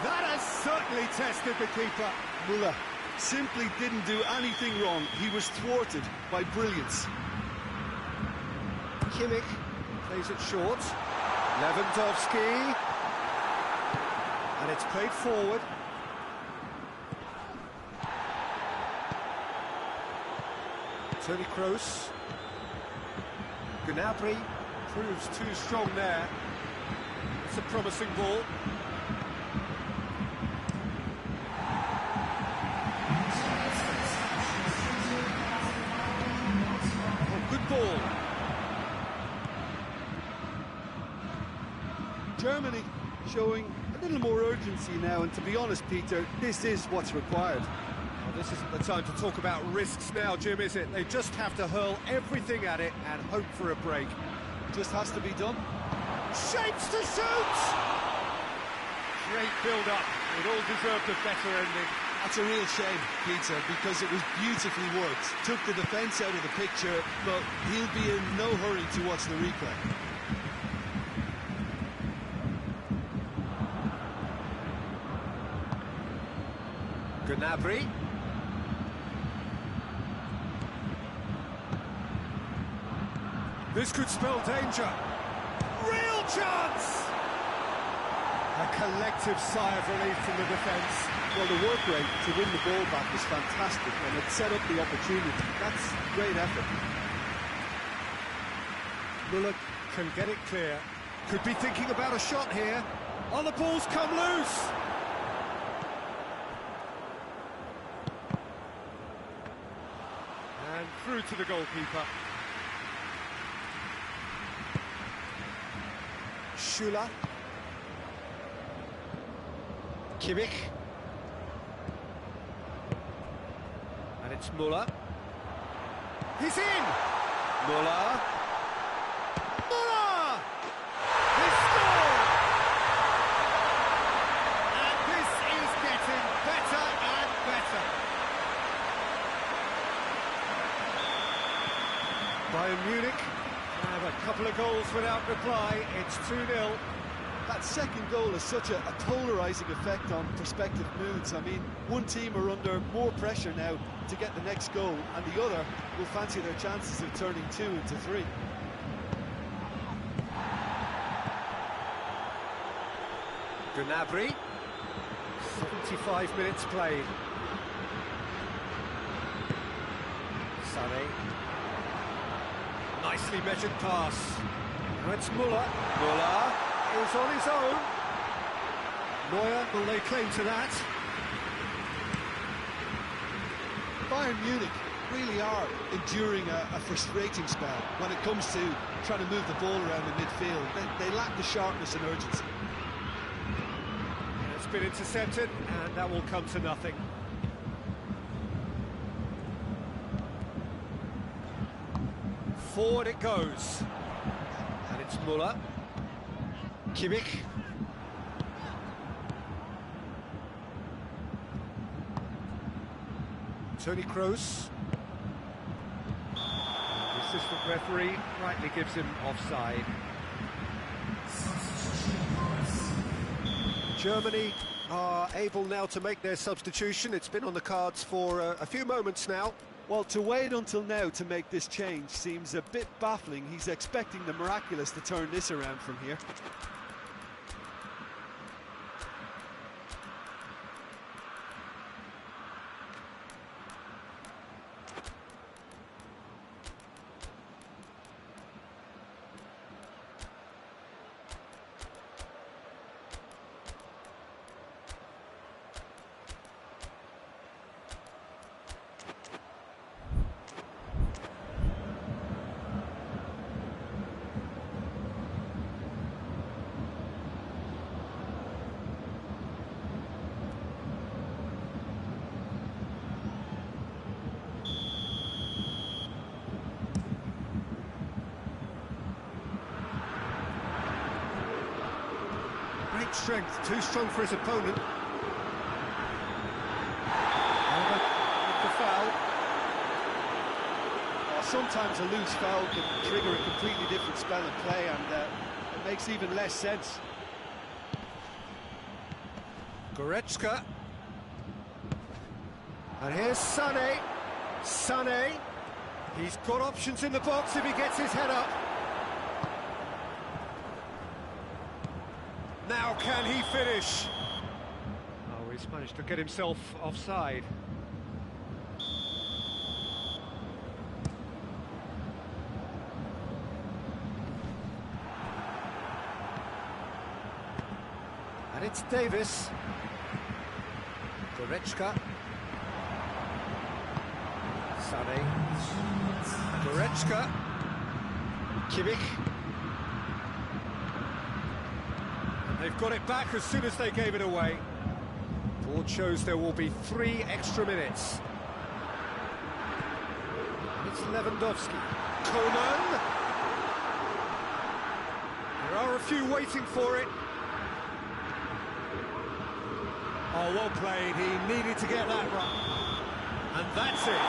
That has certainly tested the keeper. Müller simply didn't do anything wrong. He was thwarted by brilliance. Kimmich plays it short. Lewandowski, and it's played forward. Toni Kroos. Gnabry proves too strong there. It's a promising ball. Oh, good ball. Germany showing a little more urgency now, and to be honest, Peter, this is what's required. Well, this isn't the time to talk about risks now, Jim, is it? They just have to hurl everything at it and hope for a break. Just has to be done. Shapes to shoot! Great build-up. It all deserved a better ending. That's a real shame, Peter, because it was beautifully worked. Took the defence out of the picture, but he'll be in no hurry to watch the replay. Gnabry. This could spell danger. Real chance! A collective sigh of relief from the defence. Well, the work rate to win the ball back was fantastic, and it set up the opportunity. That's great effort. Müller can get it clear. Could be thinking about a shot here. Oh, the ball's come loose! And through to the goalkeeper. Schüller. Kimmich. And it's Müller. He's in! Müller. Müller! He scored! And this is getting better and better. Bayern Munich have a couple of goals without reply. It's 2-0. That second goal has such a polarising effect on prospective moods. I mean, one team are under more pressure now to get the next goal, and the other will fancy their chances of turning 2 into 3. Gnabry. 75 minutes played. Sané. Nicely measured pass. Now it's Muller. Muller is on his own. Neuer will lay claim to that. Bayern Munich really are enduring a frustrating spell when it comes to trying to move the ball around in midfield. They lack the sharpness and urgency. It's been intercepted, and that will come to nothing. Forward it goes. And it's Muller. Kimmich. Toni Kroos. The assistant referee rightly gives him offside. Germany are able now to make their substitution. It's been on the cards for a few moments now. Well, to wait until now to make this change seems a bit baffling. He's expecting the miraculous to turn this around from here. Great strength, too strong for his opponent. The foul. Sometimes a loose foul can trigger a completely different spell of play, and it makes even less sense. Goretzka. And here's Sané. Sané. He's got options in the box if he gets his head up. Now can he finish? Oh, he's managed to get himself offside. And it's Davis. Goretzka. Sané. Goretzka. Kimmich. They've got it back as soon as they gave it away. Board shows there will be 3 extra minutes. It's Lewandowski. Coman. There are a few waiting for it. Oh, well played. He needed to get that right. And that's it.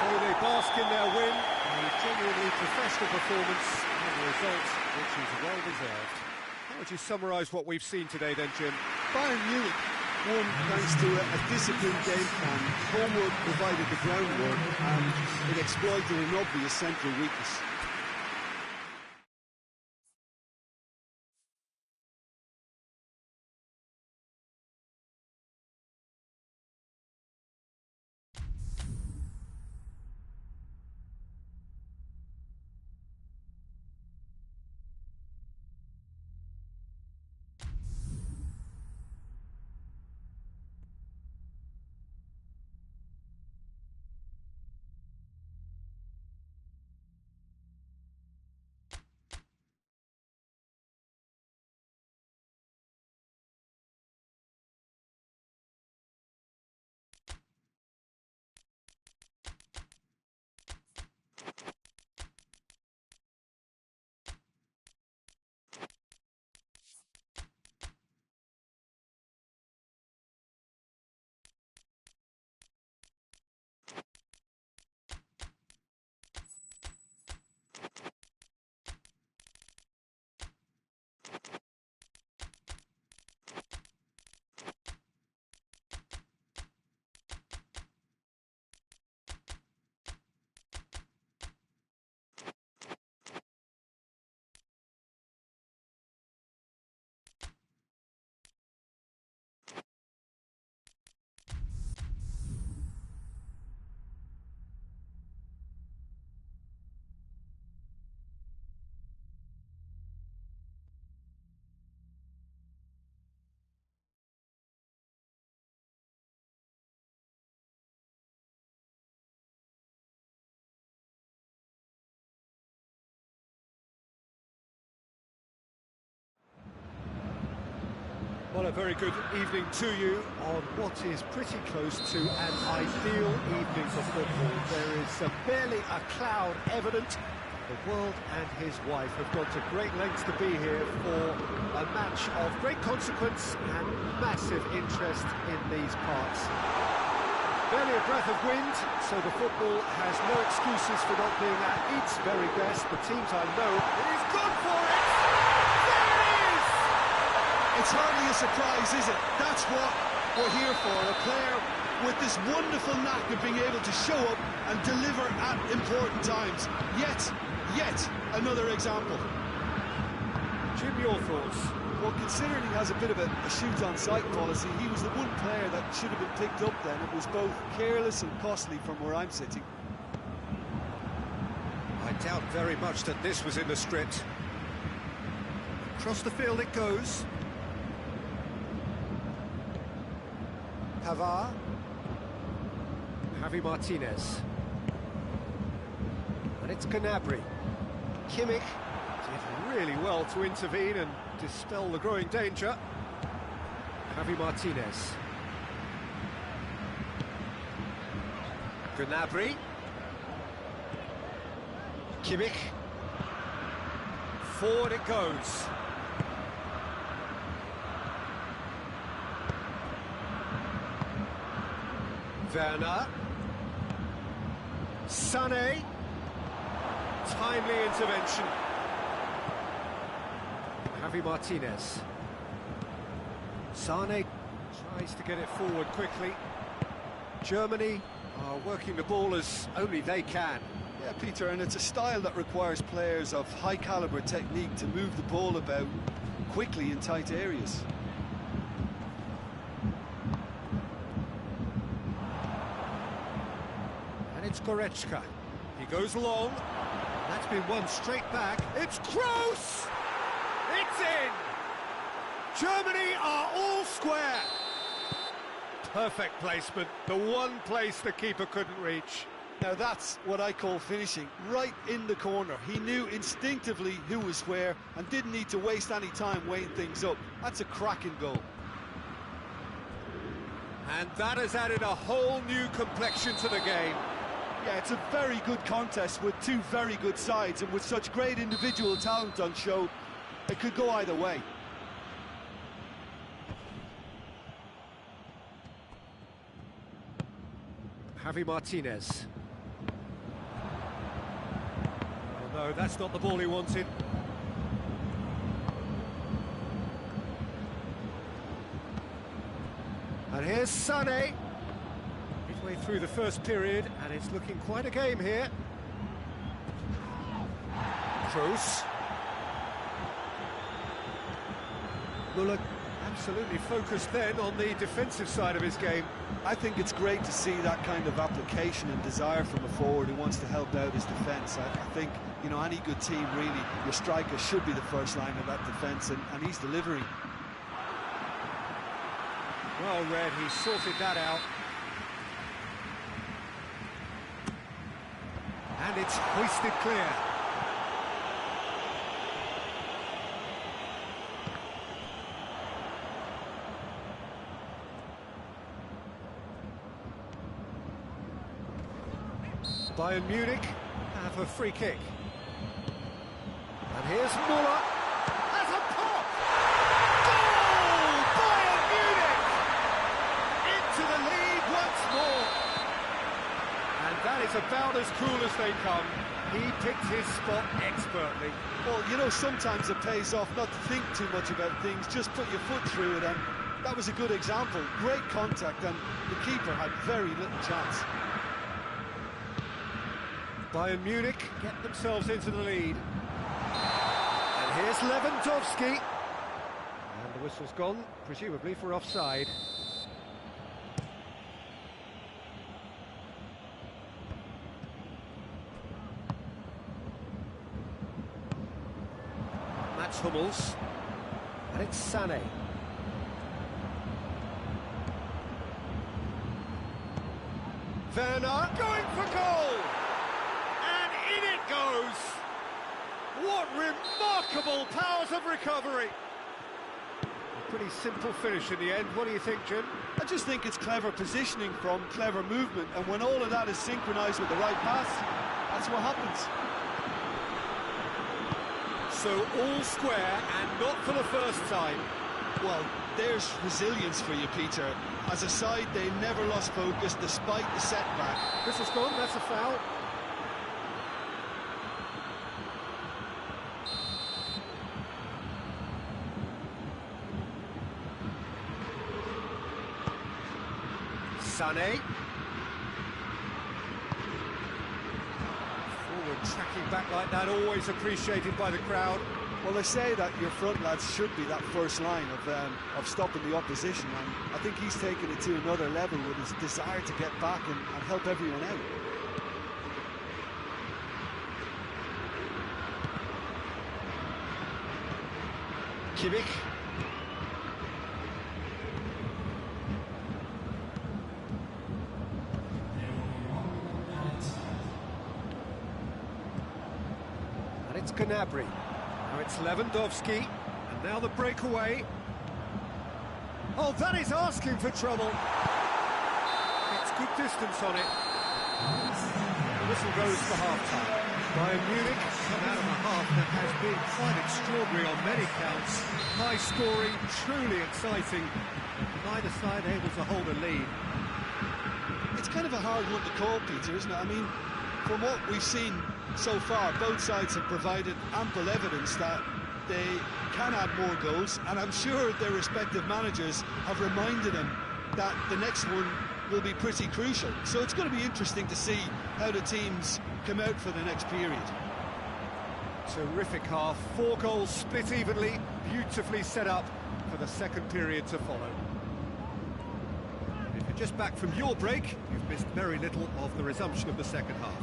So they bask in their win. A genuinely professional performance and a result which is well deserved. How would you summarise what we've seen today then, Jim? Bayern Munich won thanks to a disciplined game plan. Homework provided the groundwork, and it exploited an obvious central weakness. Well, a very good evening to you on what is pretty close to an ideal evening for football. There is barely a cloud evident. The world and his wife have gone to great lengths to be here for a match of great consequence and massive interest in these parts. Barely a breath of wind, so the football has no excuses for not being at its very best. The teams I know, he's gone for it! There it is! It's hardly a surprise, is it? That's what we're here for. A player with this wonderful knack of being able to show up and deliver at important times. Yet another example. Jim, your thoughts? Well, considering he has a bit of a shoot-on-sight policy, he was the one player that should have been picked up then. It was both careless and costly from where I'm sitting. I doubt very much that this was in the script. Across the field it goes. Pavard. Javi Martinez. And it's Gnabry. Kimmich did really well to intervene and dispel the growing danger. Javi Martinez. Gnabry. Kimmich. Forward it goes. Werner. Sané. Timely intervention. Javi Martinez. Sané tries to get it forward quickly. Germany are working the ball as only they can. Yeah, Peter, and it's a style that requires players of high-caliber technique to move the ball about quickly in tight areas. And it's Goretzka. He goes long. That's been won straight back. It's Kroos! It's in! Germany are all square. Perfect placement. The one place the keeper couldn't reach. Now that's what I call finishing, right in the corner. He knew instinctively who was where and didn't need to waste any time weighing things up. That's a cracking goal. And that has added a whole new complexion to the game. Yeah, it's a very good contest with two very good sides, and with such great individual talent on show, it could go either way. Javi Martinez. Oh no, that's not the ball he wanted. And here's Sané. Midway through the first period, and it's looking quite a game here. Kroos. Müller absolutely focused then on the defensive side of his game. I think it's great to see that kind of application and desire from a forward who wants to help out his defence. I think, you know, any good team, really, your striker should be the first line of that defence, and he's delivering. Well read, he sorted that out. And it's hoisted clear. Bayern Munich have a free kick. And here's Müller. Has a pop! Goal! Bayern Munich! Into the lead once more. And that is about as cool as they come. He picked his spot expertly. Well, you know, sometimes it pays off not to think too much about things, just put your foot through it, and that was a good example. Great contact, and the keeper had very little chance. Bayern Munich get themselves into the lead. And here's Lewandowski. And the whistle's gone, presumably for offside. Mats Hummels. And it's Sané. Werner going for goal! In it goes! What remarkable powers of recovery! Pretty simple finish in the end. What do you think, Jim? I just think it's clever positioning from clever movement, and when all of that is synchronised with the right pass, that's what happens. So all square, and not for the first time. Well, there's resilience for you, Peter. As a side, they never lost focus despite the setback. This is gone, that's a foul. Sané. Forward tracking back like that, always appreciated by the crowd. Well, they say that your front lads should be that first line of stopping the opposition, and I think he's taken it to another level with his desire to get back and help everyone out. Kimmich. And it's Gnabry. Now it's Lewandowski, and now the breakaway. Oh, that is asking for trouble. It's good distance on it. The whistle goes for half-time. Bayern Munich come out of a half that has been quite extraordinary on many counts. High scoring, truly exciting. Neither side able to hold a lead. It's kind of a hard one to call, Peter, isn't it? I mean, from what we've seen so far, both sides have provided ample evidence that they can add more goals, and I'm sure their respective managers have reminded them that the next one will be pretty crucial. So it's going to be interesting to see how the teams come out for the next period. Terrific half, 4 goals split evenly, beautifully set up for the second period to follow. If you're just back from your break, you've missed very little of the resumption of the second half.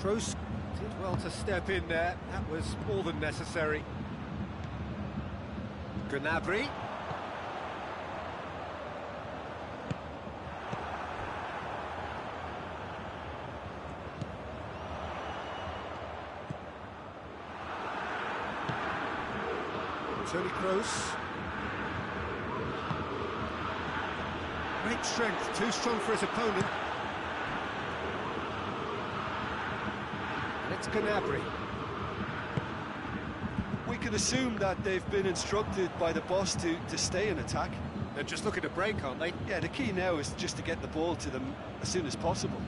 Kroos did well to step in there, that was more than necessary. Gnabry. Toni Kroos. Great strength, too strong for his opponent. And it's Gnabry. We can assume that they've been instructed by the boss to stay in attack. They're just looking to break, aren't they? Yeah, the key now is just to get the ball to them as soon as possible.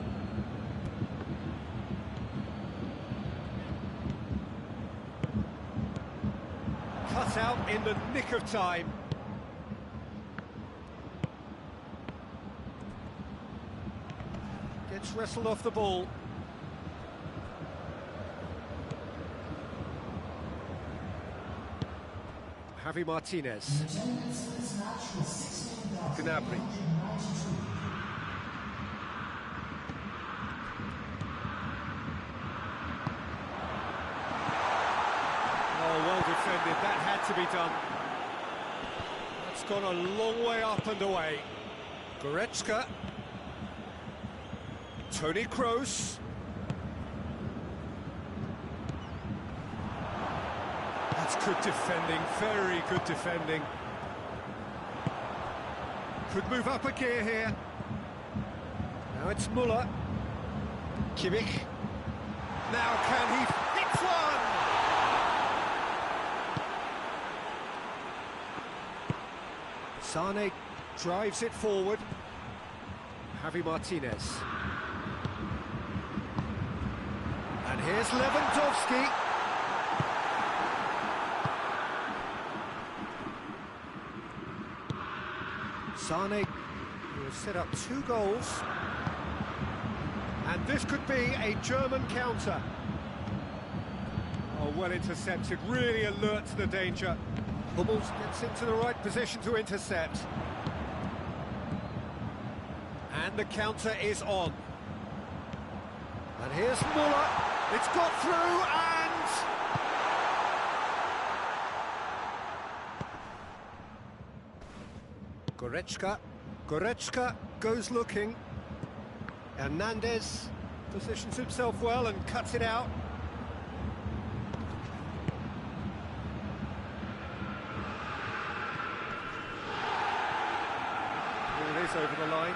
Cut out in the nick of time. Gets wrestled off the ball. Javi Martinez. Gnabry. Oh, well defended. That had to be done. That's gone a long way up and away. Goretzka. Toni Kroos. That's good defending, very good defending. Could move up a gear here. Now it's Müller. Kimmich. Now can he hit one? Sané drives it forward. Javi Martinez. And here's Lewandowski. Sané, who has set up 2 goals. And this could be a German counter. Oh, well intercepted, really alert to the danger. Hummels gets into the right position to intercept. And the counter is on. And here's Müller. It's got through and... Goretzka goes looking. Hernandez positions himself well and cuts it out. this over the line.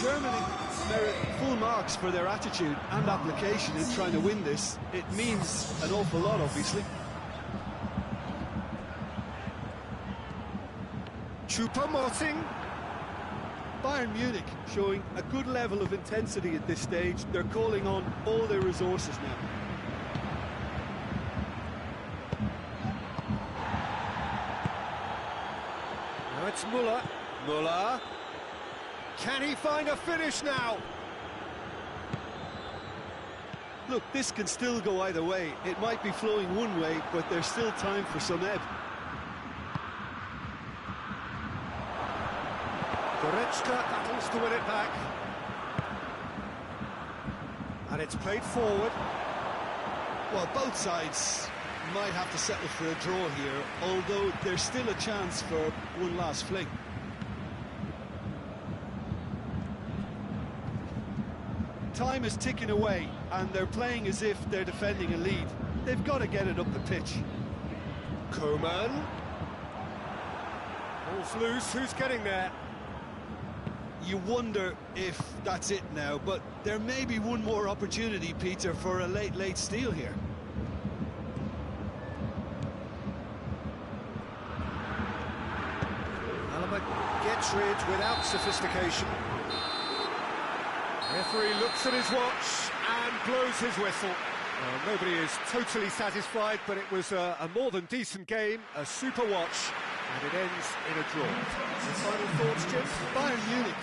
Germany merit full marks for their attitude and application in trying to win this. It means an awful lot, obviously. Choupo-Moting. Bayern Munich showing a good level of intensity at this stage. They're calling on all their resources now. Now it's Müller. Müller. Can he find a finish now? Look, this can still go either way. It might be flowing one way, but there's still time for some ebb. Goretzka battles to win it back. And it's played forward. Well, both sides might have to settle for a draw here, although there's still a chance for one last fling. Time is ticking away, and they're playing as if they're defending a lead. They've got to get it up the pitch. Coman. Ball's loose, who's getting there? You wonder if that's it now, but there may be one more opportunity, Peter, for a late steal here. Alaba gets rid without sophistication. Referee looks at his watch and blows his whistle. Well, nobody is totally satisfied, but it was a more than decent game, a super watch, and it ends in a draw. Some final thoughts, Jim? Bayern Munich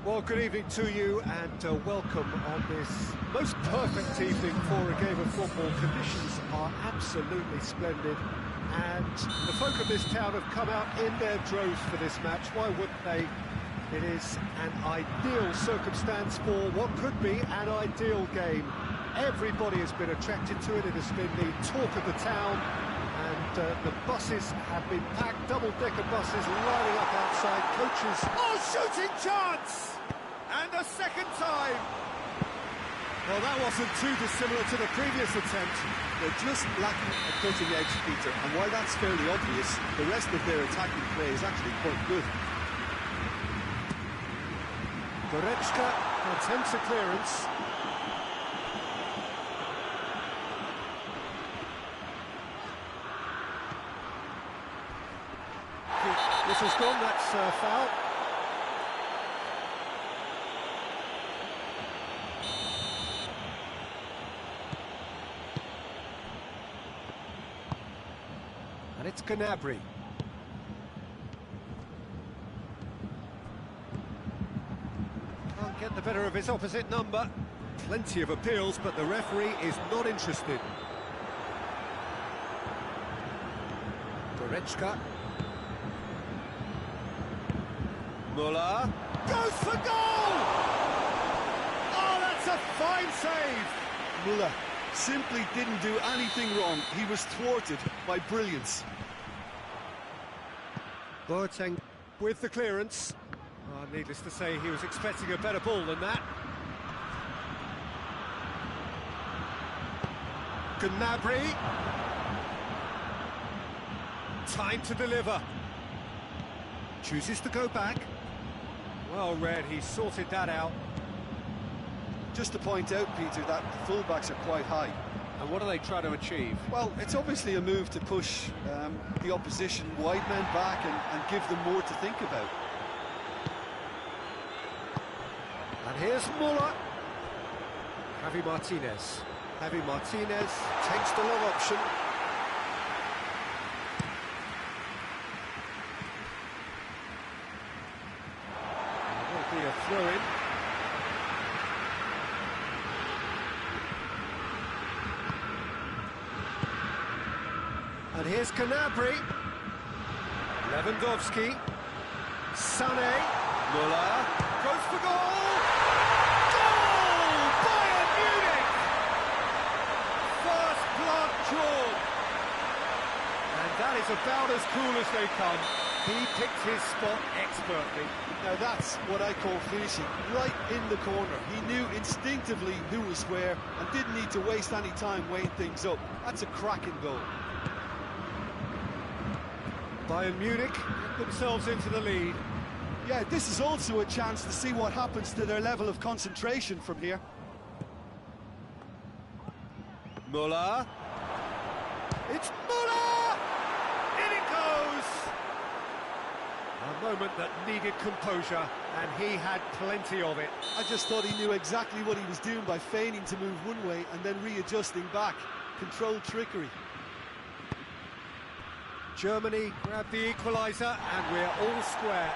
Well, good evening to you and welcome on this most perfect evening for a game of football. Conditions are absolutely splendid and the folk of this town have come out in their droves for this match. Why wouldn't they? It is an ideal circumstance for what could be an ideal game. Everybody has been attracted to it. It has been the talk of the town. And the buses have been packed, double-decker buses lining up outside, coaches... Oh, shooting chance! And a second time! Well, that wasn't too dissimilar to the previous attempt. They're just lacking a cutting edge, Peter, and while that's fairly obvious, the rest of their attacking play is actually quite good. Goretzka attempts a clearance. This has gone, that's foul. And it's Gnabry. Can't get the better of his opposite number. Plenty of appeals, but the referee is not interested. Goretzka. Muller goes for goal! Oh, that's a fine save! Muller simply didn't do anything wrong. He was thwarted by brilliance. Boateng with the clearance. Oh, needless to say, he was expecting a better ball than that. Gnabry. Time to deliver. Chooses to go back. Well read, he sorted that out. Just to point out, Peter, that the fullbacks are quite high. And what do they try to achieve? Well, it's obviously a move to push the opposition wide men back and give them more to think about. And here's Muller. Javi Martinez. Javi Martinez takes the long option. It will be a throw-in. And here's Gnabry. Lewandowski. Sané. Muller. Goes for goal! Goal! Bayern Munich! First blood drawn. And that is about as cool as they come. He picked his spot expertly. Now that's what I call finishing, right in the corner. He knew instinctively who was where and didn't need to waste any time weighing things up. That's a cracking goal. Bayern Munich get themselves into the lead. Yeah, this is also a chance to see what happens to their level of concentration from here. Muller. It's Muller! In it goes! A moment that needed composure, and he had plenty of it. I just thought he knew exactly what he was doing by feigning to move one way and then readjusting back. Controlled trickery. Germany grabbed the equaliser, and we're all square.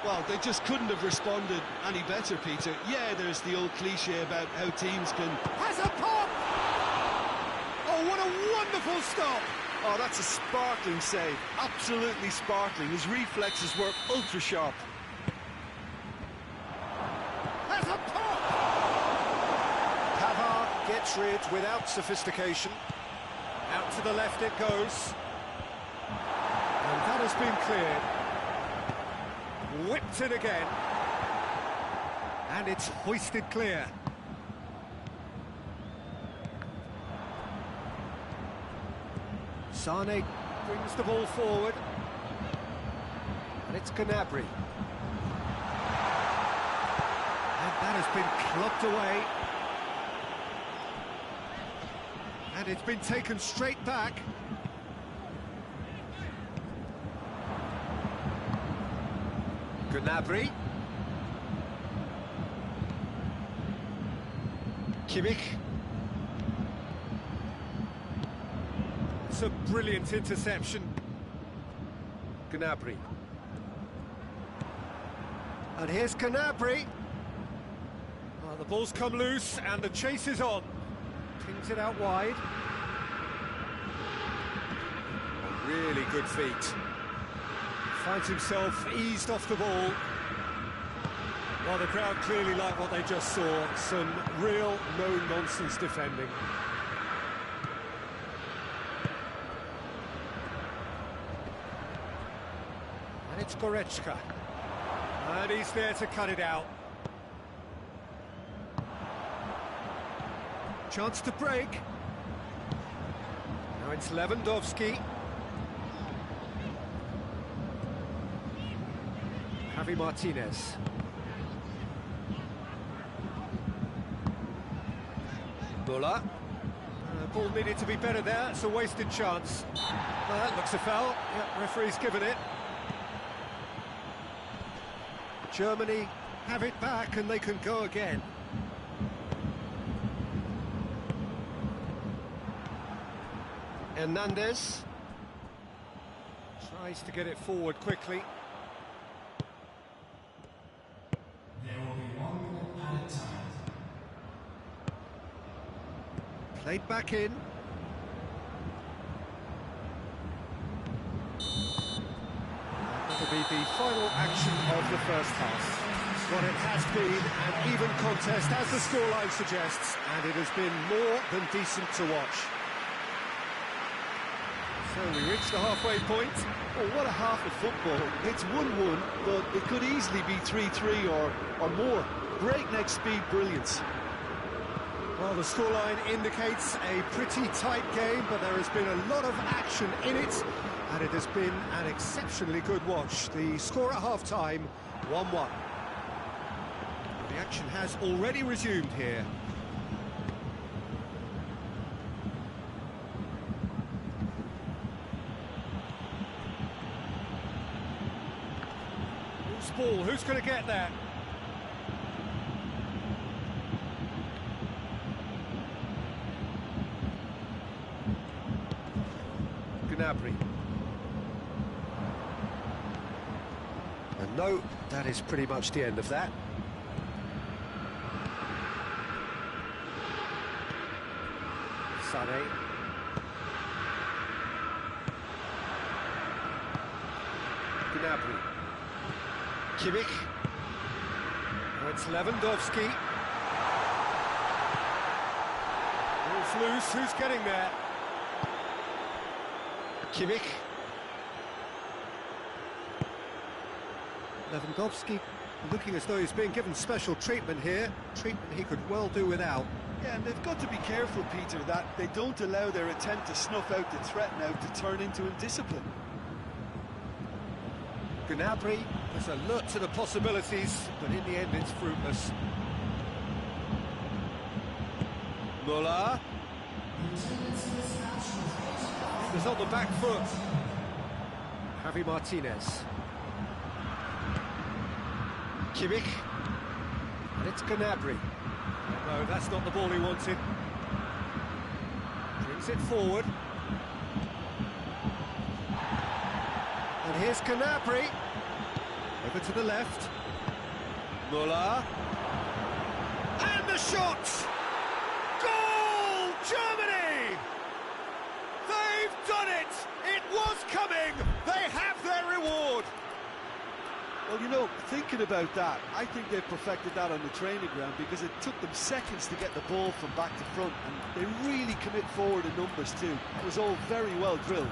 Well, they just couldn't have responded any better, Peter. Yeah, there's the old cliche about how teams can... Has a pop! Oh, what a wonderful stop! Oh, that's a sparkling save. Absolutely sparkling. His reflexes were ultra-sharp. Has a pop! Pavard gets rid without sophistication. Out to the left it goes. And that has been cleared. Whipped it again. And it's hoisted clear. Sané brings the ball forward. And it's Gnabry. And that has been clubbed away. And it's been taken straight back. Gnabry. Kimmich. It's a brilliant interception. Gnabry. And here's Gnabry. Well, the ball's come loose and the chase is on. Pings it out wide. Really good feet. Finds himself eased off the ball. Well, the crowd clearly like what they just saw. Some real no-nonsense defending. And it's Goretzka. And he's there to cut it out. Chance to break. Now it's Lewandowski. Javi Martinez. Muller. Ball needed to be better there, it's a wasted chance. That looks a foul. Yeah, referee's given it. Germany have it back and they can go again. Hernandez tries to get it forward quickly. There will be 1 minute added time. Played back in. That'll be the final action of the first half. What it has been an even contest, as the scoreline suggests, and it has been more than decent to watch. So we reach the halfway point. Oh, what a half of football. It's 1-1, but it could easily be 3-3 or more. Breakneck speed brilliance. Well, the scoreline indicates a pretty tight game, but there has been a lot of action in it, and it has been an exceptionally good watch. The score at half-time, 1-1. The action has already resumed here. Loose ball, who's going to get there? Gnabry. And no, that is pretty much the end of that. Sané. Gnabry. Kimmich. Now it's Lewandowski. Ball's loose, who's getting there? Kimmich. Lewandowski looking as though he's being given special treatment here. Treatment he could well do without. Yeah, and they've got to be careful, Peter, that they don't allow their attempt to snuff out the threat now to turn into indiscipline. Gnabry has alert to the possibilities, but in the end it's fruitless. Muller. He's on the back foot. Javi Martinez. Kimmich. And it's Gnabry. No, that's not the ball he wanted. Brings it forward. And here's Gnabry. Over to the left. Muller. And the shot! Goal! Germany! They've done it! It was coming! They have their reward! Well, you know, thinking about that, I think they've perfected that on the training ground because it took them seconds to get the ball from back to front, and they really commit forward in numbers too. It was all very well drilled.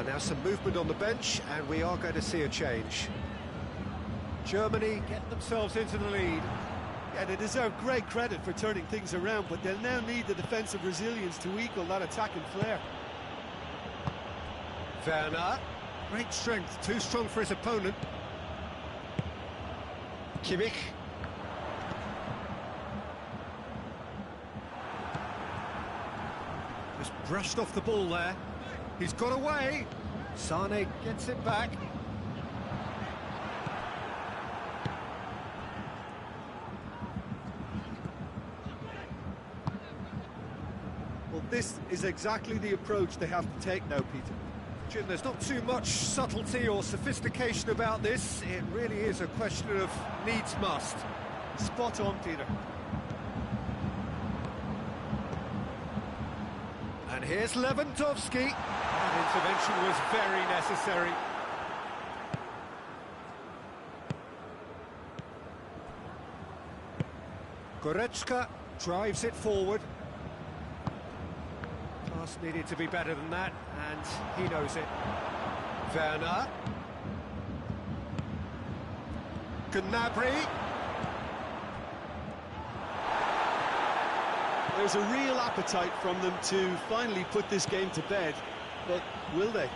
Now some movement on the bench, and we are going to see a change. Germany get themselves into the lead. Yeah, they deserve great credit for turning things around, but they'll now need the defensive resilience to equal that attacking flair. Werner, great strength, too strong for his opponent. Kimmich. Just brushed off the ball there. He's got away. Sane gets it back. Well, this is exactly the approach they have to take now, Peter. Jim, there's not too much subtlety or sophistication about this. It really is a question of needs must. Spot on, Peter. And here's Lewandowski. That intervention was very necessary. Goretzka drives it forward. Pass needed to be better than that, and he knows it. Werner. Gnabry. There's a real appetite from them to finally put this game to bed, but will they?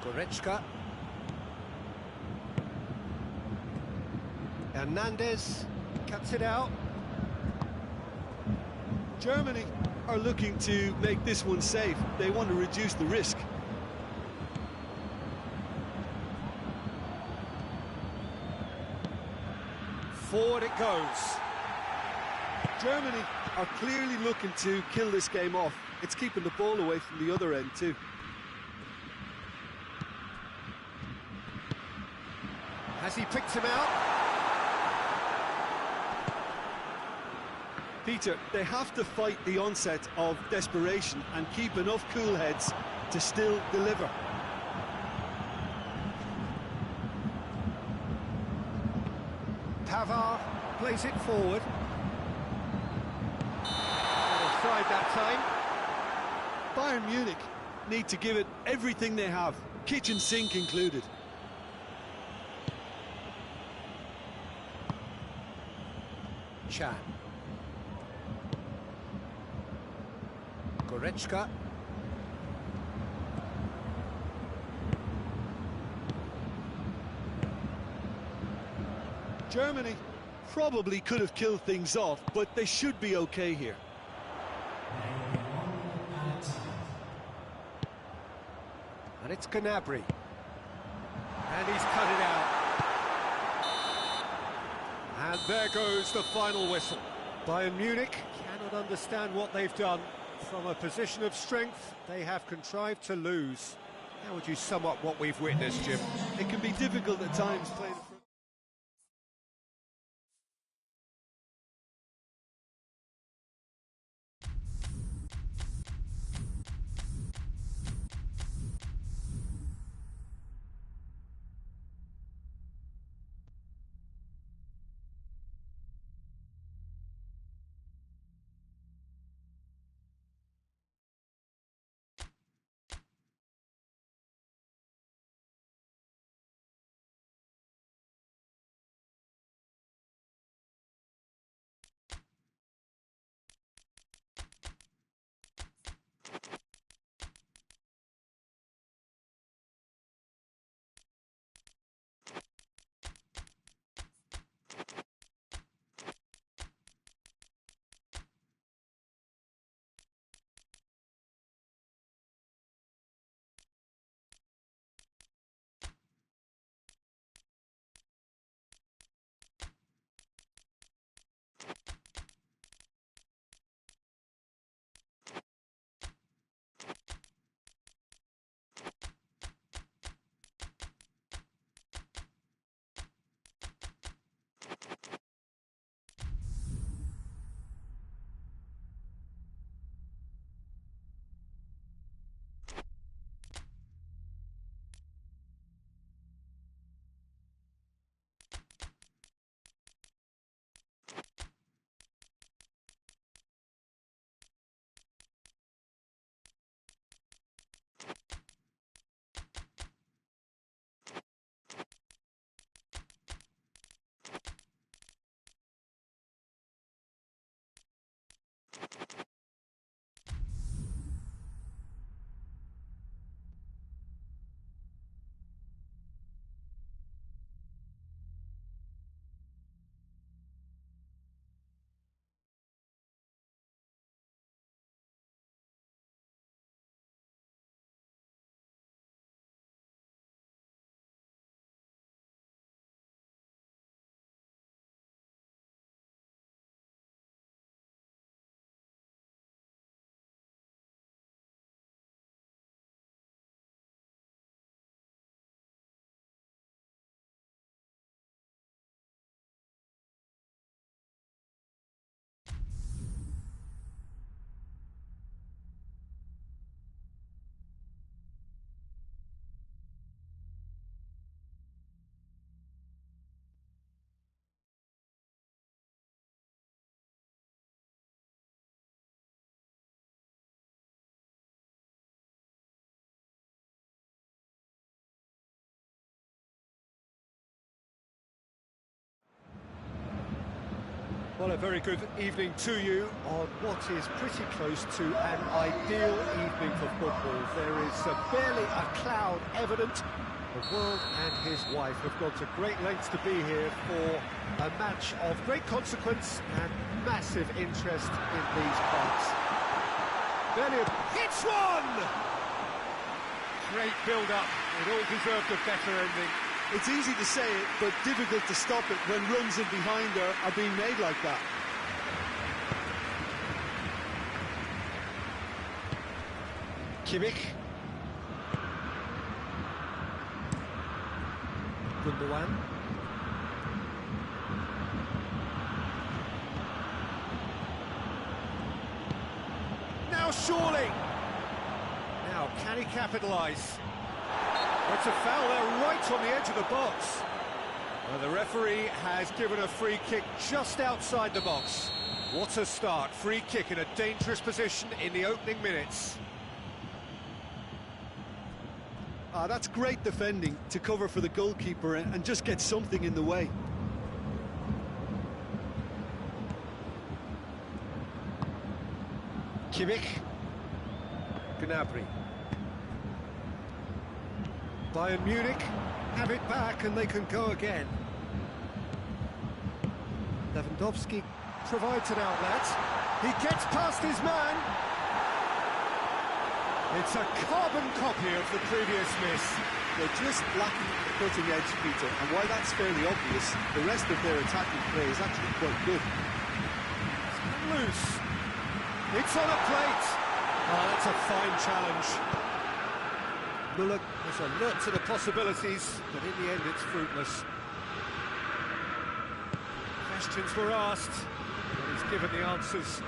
Goretzka. Hernandez cuts it out. Germany are looking to make this one safe. They want to reduce the risk. Forward it goes. Germany are clearly looking to kill this game off. It's keeping the ball away from the other end too. Has he picked him out? Peter, they have to fight the onset of desperation and keep enough cool heads to still deliver. Pavard plays it forward. Offside that time. Bayern Munich need to give it everything they have, kitchen sink included. Chan. Goretzka. Germany probably could have killed things off, but they should be okay here. There will be one added time. And it's Gnabry. And he's cut it out. And there goes the final whistle. Bayern Munich cannot understand what they've done. From a position of strength, they have contrived to lose. How would you sum up what we've witnessed, Jim? It can be difficult at times playing Well, a very good evening to you on what is pretty close to an ideal evening for football. There is barely a cloud evident. The world and his wife have gone to great lengths to be here for a match of great consequence and massive interest in these parts. Bellingham hits one! Great build-up. It all deserved a better ending. It's easy to say it, but difficult to stop it when runs in behind are being made like that. Kimmich. Gundogan. Now surely. Now can he capitalise? It's a foul there right on the edge of the box. Well, the referee has given a free kick just outside the box. What a start. Free kick in a dangerous position in the opening minutes. That's great defending to cover for the goalkeeper and just get something in the way. Kimmich. Gnabry. Bayern Munich have it back and they can go again. Lewandowski provides an outlet. He gets past his man. It's a carbon copy of the previous miss. They're just lacking the cutting edge, Peter, and while that's fairly obvious, the rest of their attacking play is actually quite good. It's loose. It's on a plate. Oh, that's a fine challenge. Müller was alert to the possibilities, but in the end it's fruitless. Questions were asked, and he's given the answers.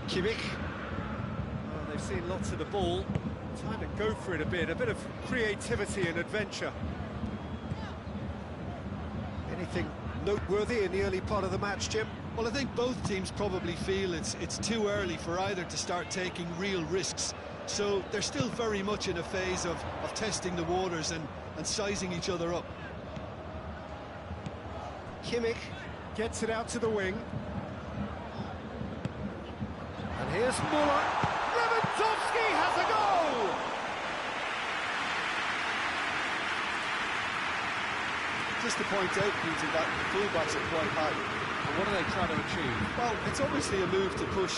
Kimmich. Well, they've seen lots of the ball. Time to go for it a bit of creativity and adventure. Anything noteworthy in the early part of the match, Jim? Well, I think both teams probably feel it's too early for either to start taking real risks. So they're still very much in a phase of testing the waters and sizing each other up. Kimmich gets it out to the wing. And here's Müller. Lewandowski has a goal! Just to point out, Peter, that the fullbacks are quite high. What are they trying to achieve? Well, it's obviously a move to push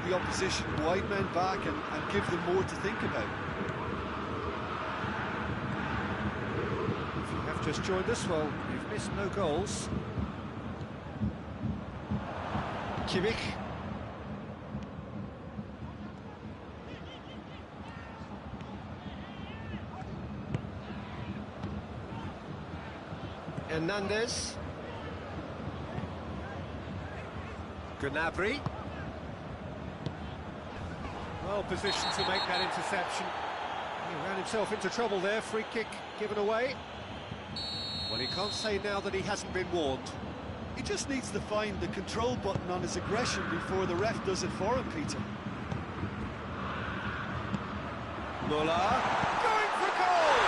the opposition wide men back and give them more to think about. If you have just joined us, well, you've missed no goals. Kimmich. Hernandez. Gnabry. Well positioned to make that interception. He ran himself into trouble there, free kick given away. Well, he can't say now that he hasn't been warned. He just needs to find the control button on his aggression before the ref does it for him, Peter. Müller going for goal!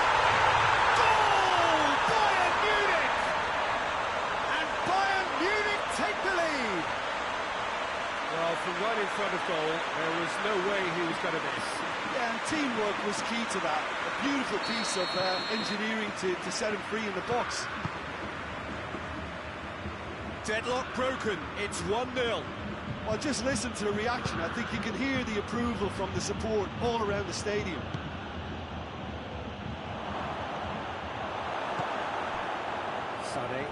Goal! Bayern Munich! And Bayern Munich take the lead! Well, from right in front of goal, there was no way he was going to miss. Yeah, and teamwork was key to that. A beautiful piece of engineering to set him free in the box. Deadlock broken, it's 1-0. Well, just listen to the reaction. I think you can hear the approval from the support all around the stadium. Sané.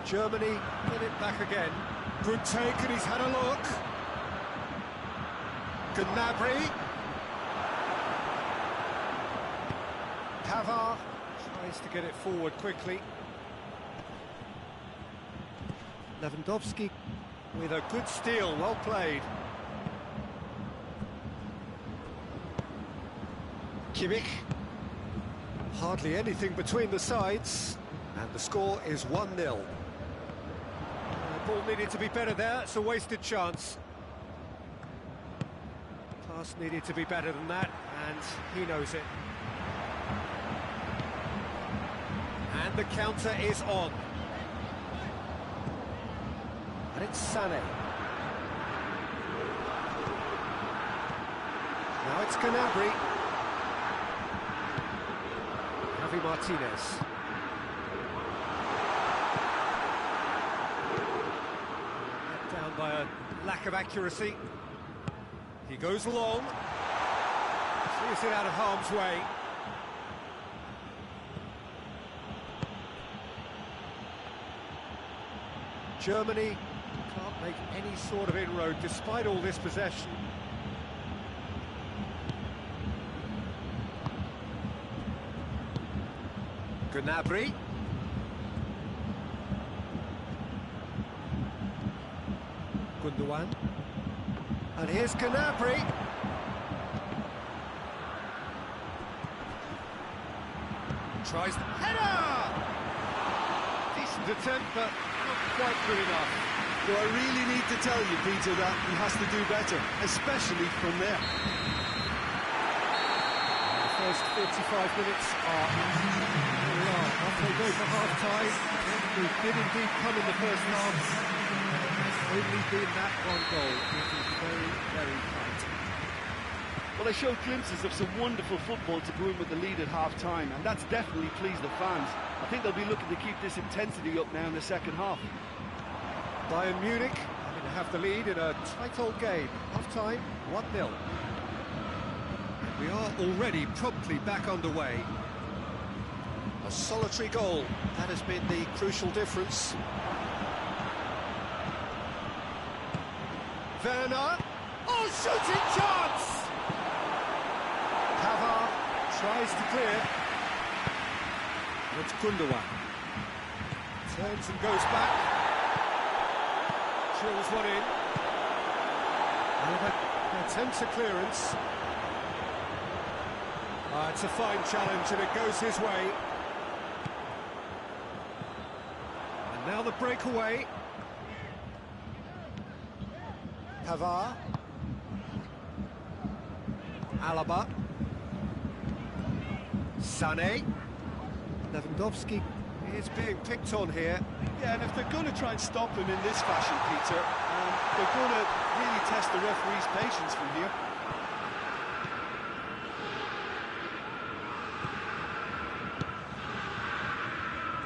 Germany get it back again. Good take, and he's had a look. Gnabry. Pavard tries to get it forward quickly. Lewandowski with a good steal, well played. Kimmich. Hardly anything between the sides, and the score is 1-0. The ball needed to be better there, it's a wasted chance. Pass needed to be better than that, and he knows it. And the counter is on. And it's Sané. Now it's Gnabry. Javi Martinez. Let down by a lack of accuracy. He goes long. Clears it out of harm's way. Germany can't make any sort of inroad despite all this possession. Gnabry. Gundogan. And here's Gnabry. Tries the header! Decent attempt, but not quite good enough. Do I really need to tell you, Peter, that he has to do better, especially from there? The first 45 minutes are halfway go for half-time. We did indeed come in the first half. There's only been that one goal. It is very, very tight. Well, they showed glimpses of some wonderful football to go in with the lead at half-time, and that's definitely pleased the fans. I think they'll be looking to keep this intensity up now in the second half. Bayern Munich having to have the lead in a tight old game. Half-time, 1-0. We are already promptly back underway. A solitary goal, that has been the crucial difference. Werner, oh, shooting chance! Pavard tries to clear. It's Gundogan. Turns and goes back. Drills one in. And attempts a clearance. It's a fine challenge and it goes his way. And now the breakaway. Pavard. Alaba. Sané. Lewandowski is being picked on here. Yeah, and if they're going to try and stop him in this fashion, Peter, they're going to really test the referee's patience from here.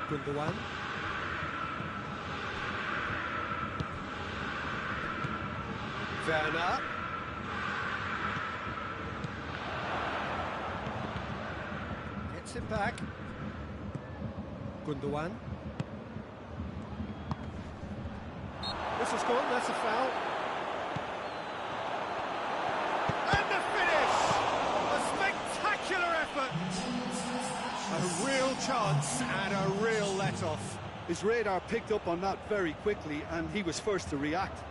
Gundogan. Werner. Gets it back. Gundogan. This is gone, that's a foul. And the finish! A spectacular effort! A real chance and a real let-off. His radar picked up on that very quickly, and he was first to react.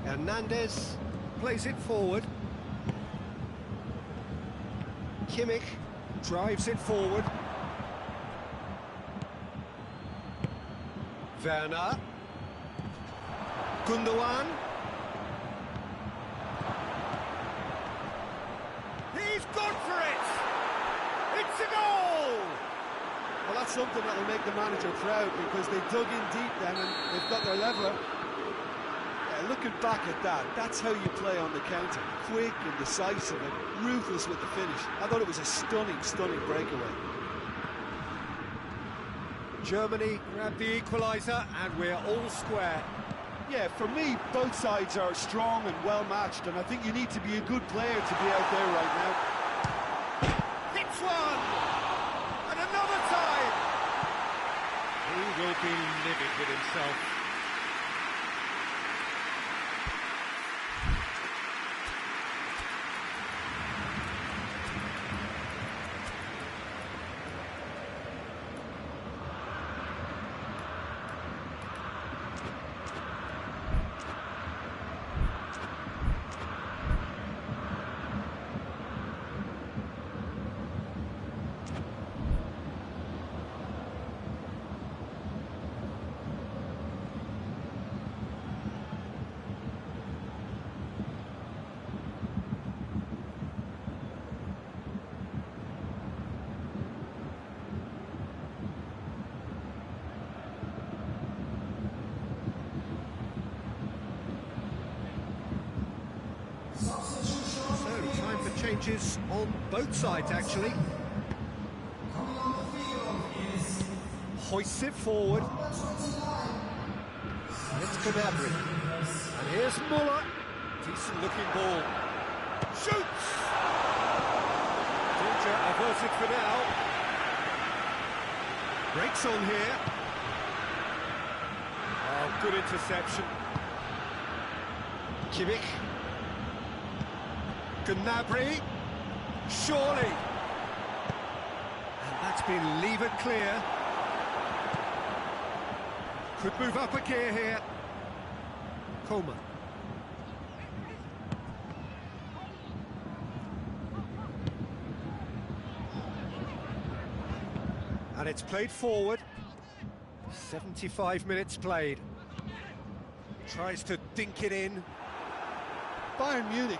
Hernandez plays it forward. Kimmich drives it forward. Werner. Gundogan. He's gone for it! It's a goal! Well, that's something that will make the manager proud, because they dug in deep then and they've got their leveller. Looking back at that, that's how you play on the counter. Quick and decisive and ruthless with the finish. I thought it was a stunning, stunning breakaway. Germany grabbed the equaliser and we're all square. Yeah, for me, both sides are strong and well matched, and I think you need to be a good player to be out there right now. Hits one! And another time! He will be livid with himself. changes on both sides, actually. Hoists it forward. It's Gnabry. And here's Muller. Decent looking ball. Shoots! Danger averted for now. Breaks on here. Oh, good interception. Kimmich. Gnabry. Surely. And that's been levered clear. Could move up a gear here. Coleman. And it's played forward. 75 minutes played. Tries to dink it in. Bayern Munich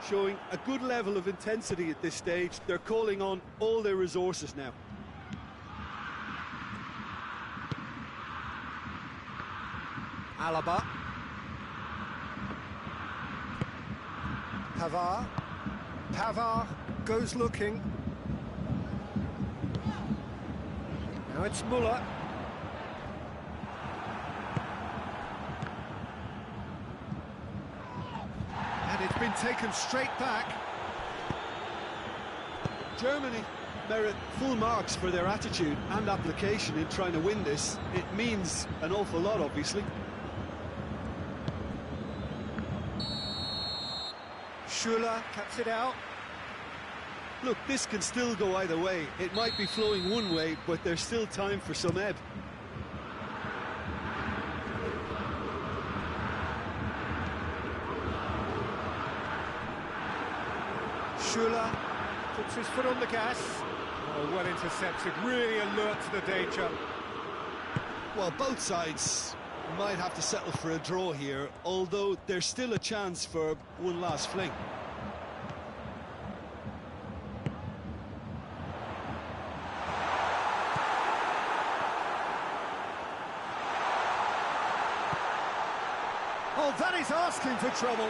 showing a good level of intensity at this stage. They're calling on all their resources now. Alaba. Pavard. Pavard goes looking. Now it's Muller. And it's been taken straight back. Germany merit full marks for their attitude and application in trying to win this. It means an awful lot, obviously. Schuller cuts it out. Look, this can still go either way. It might be flowing one way, but there's still time for some ebb. Schuller puts his foot on the gas. Oh, well intercepted, really alert to the danger. Well, both sides might have to settle for a draw here, although there's still a chance for one last fling. Oh, that is asking for trouble.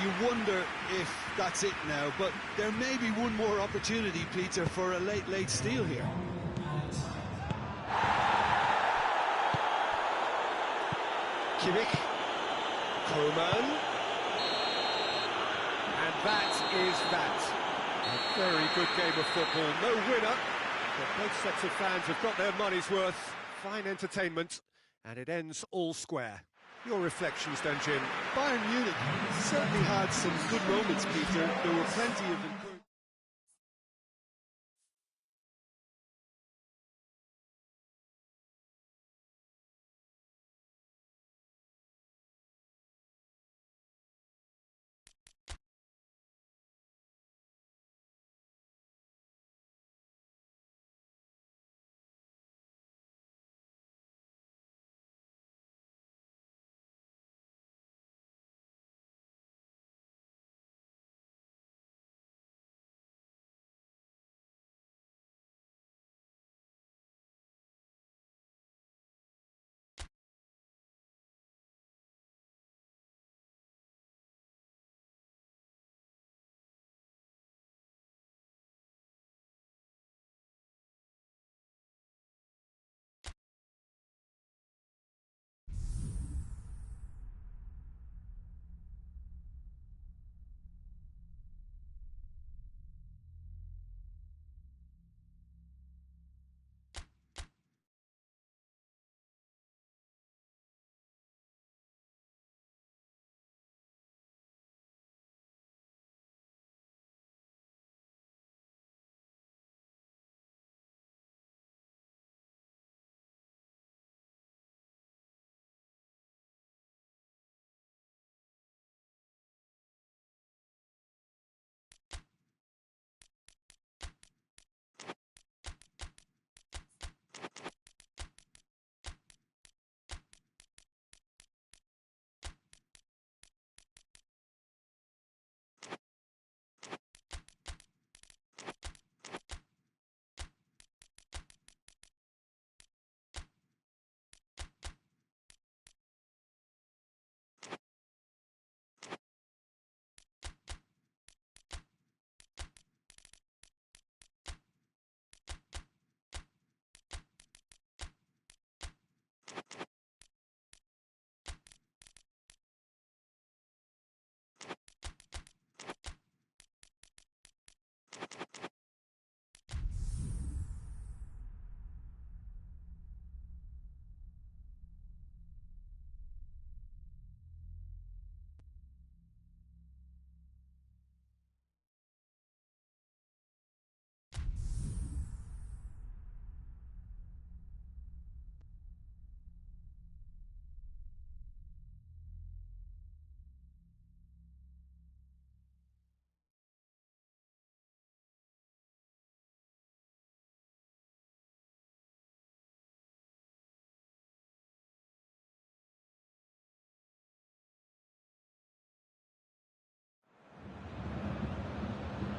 You wonder if that's it now, but there may be one more opportunity, Peter, for a late steal here. Kimmich. Coman. And that is that. A very good game of football. No winner, but both sets of fans have got their money's worth. Fine entertainment, and it ends all square. Your reflections then, Jim? Bayern Munich certainly had some good moments, Peter. There were plenty of them.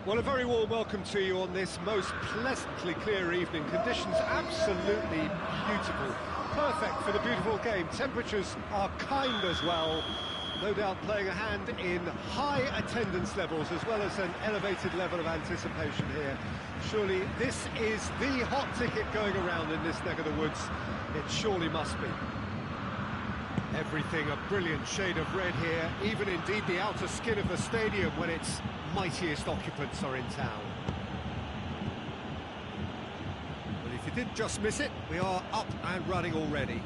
Well, a very warm welcome to you on this most pleasantly clear evening. Conditions absolutely beautiful. Perfect for the beautiful game. Temperatures are kind as well. No doubt playing a hand in high attendance levels as well as an elevated level of anticipation here. Surely this is the hot ticket going around in this neck of the woods. It surely must be. Everything a brilliant shade of red here, even indeed the outer skin of the stadium when its mightiest occupants are in town. But if you did just miss it, we are up and running already.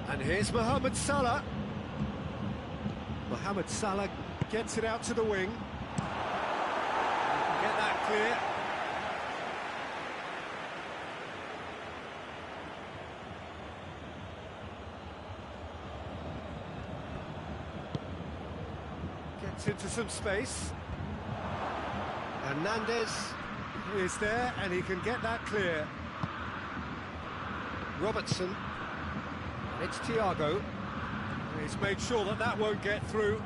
And here's Mohamed Salah. Mohamed Salah gets it out to the wing. Get that clear. Gets into some space. Hernandez is there and he can get that clear. Robertson. It's Thiago. He's made sure that that won't get through.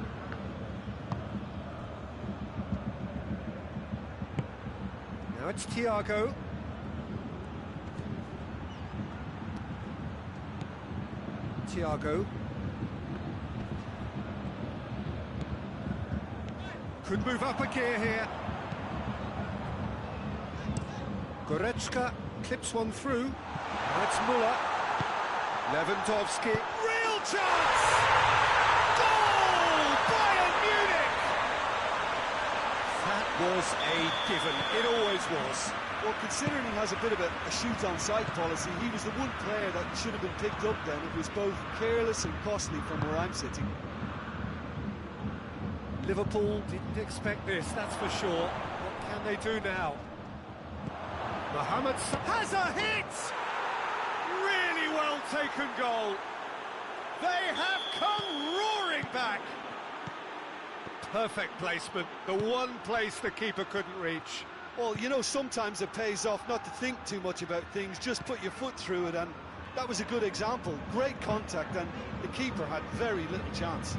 Now it's Thiago. Thiago. Could move up a gear here. Goretzka clips one through. Now it's Müller. Lewandowski. Real chance! Goal! Bayern Munich! That was a given. It always was. Well, considering he has a bit of a shoot-on-sight policy, he was the one player that should have been picked up then. It was both careless and costly from where I'm sitting. Liverpool didn't expect this, that's for sure. What can they do now? Mohamed has a hit! Really well taken goal. They have come roaring back. Perfect placement, the one place the keeper couldn't reach. Well, you know, sometimes it pays off not to think too much about things, just put your foot through it, and that was a good example. Great contact, and the keeper had very little chance.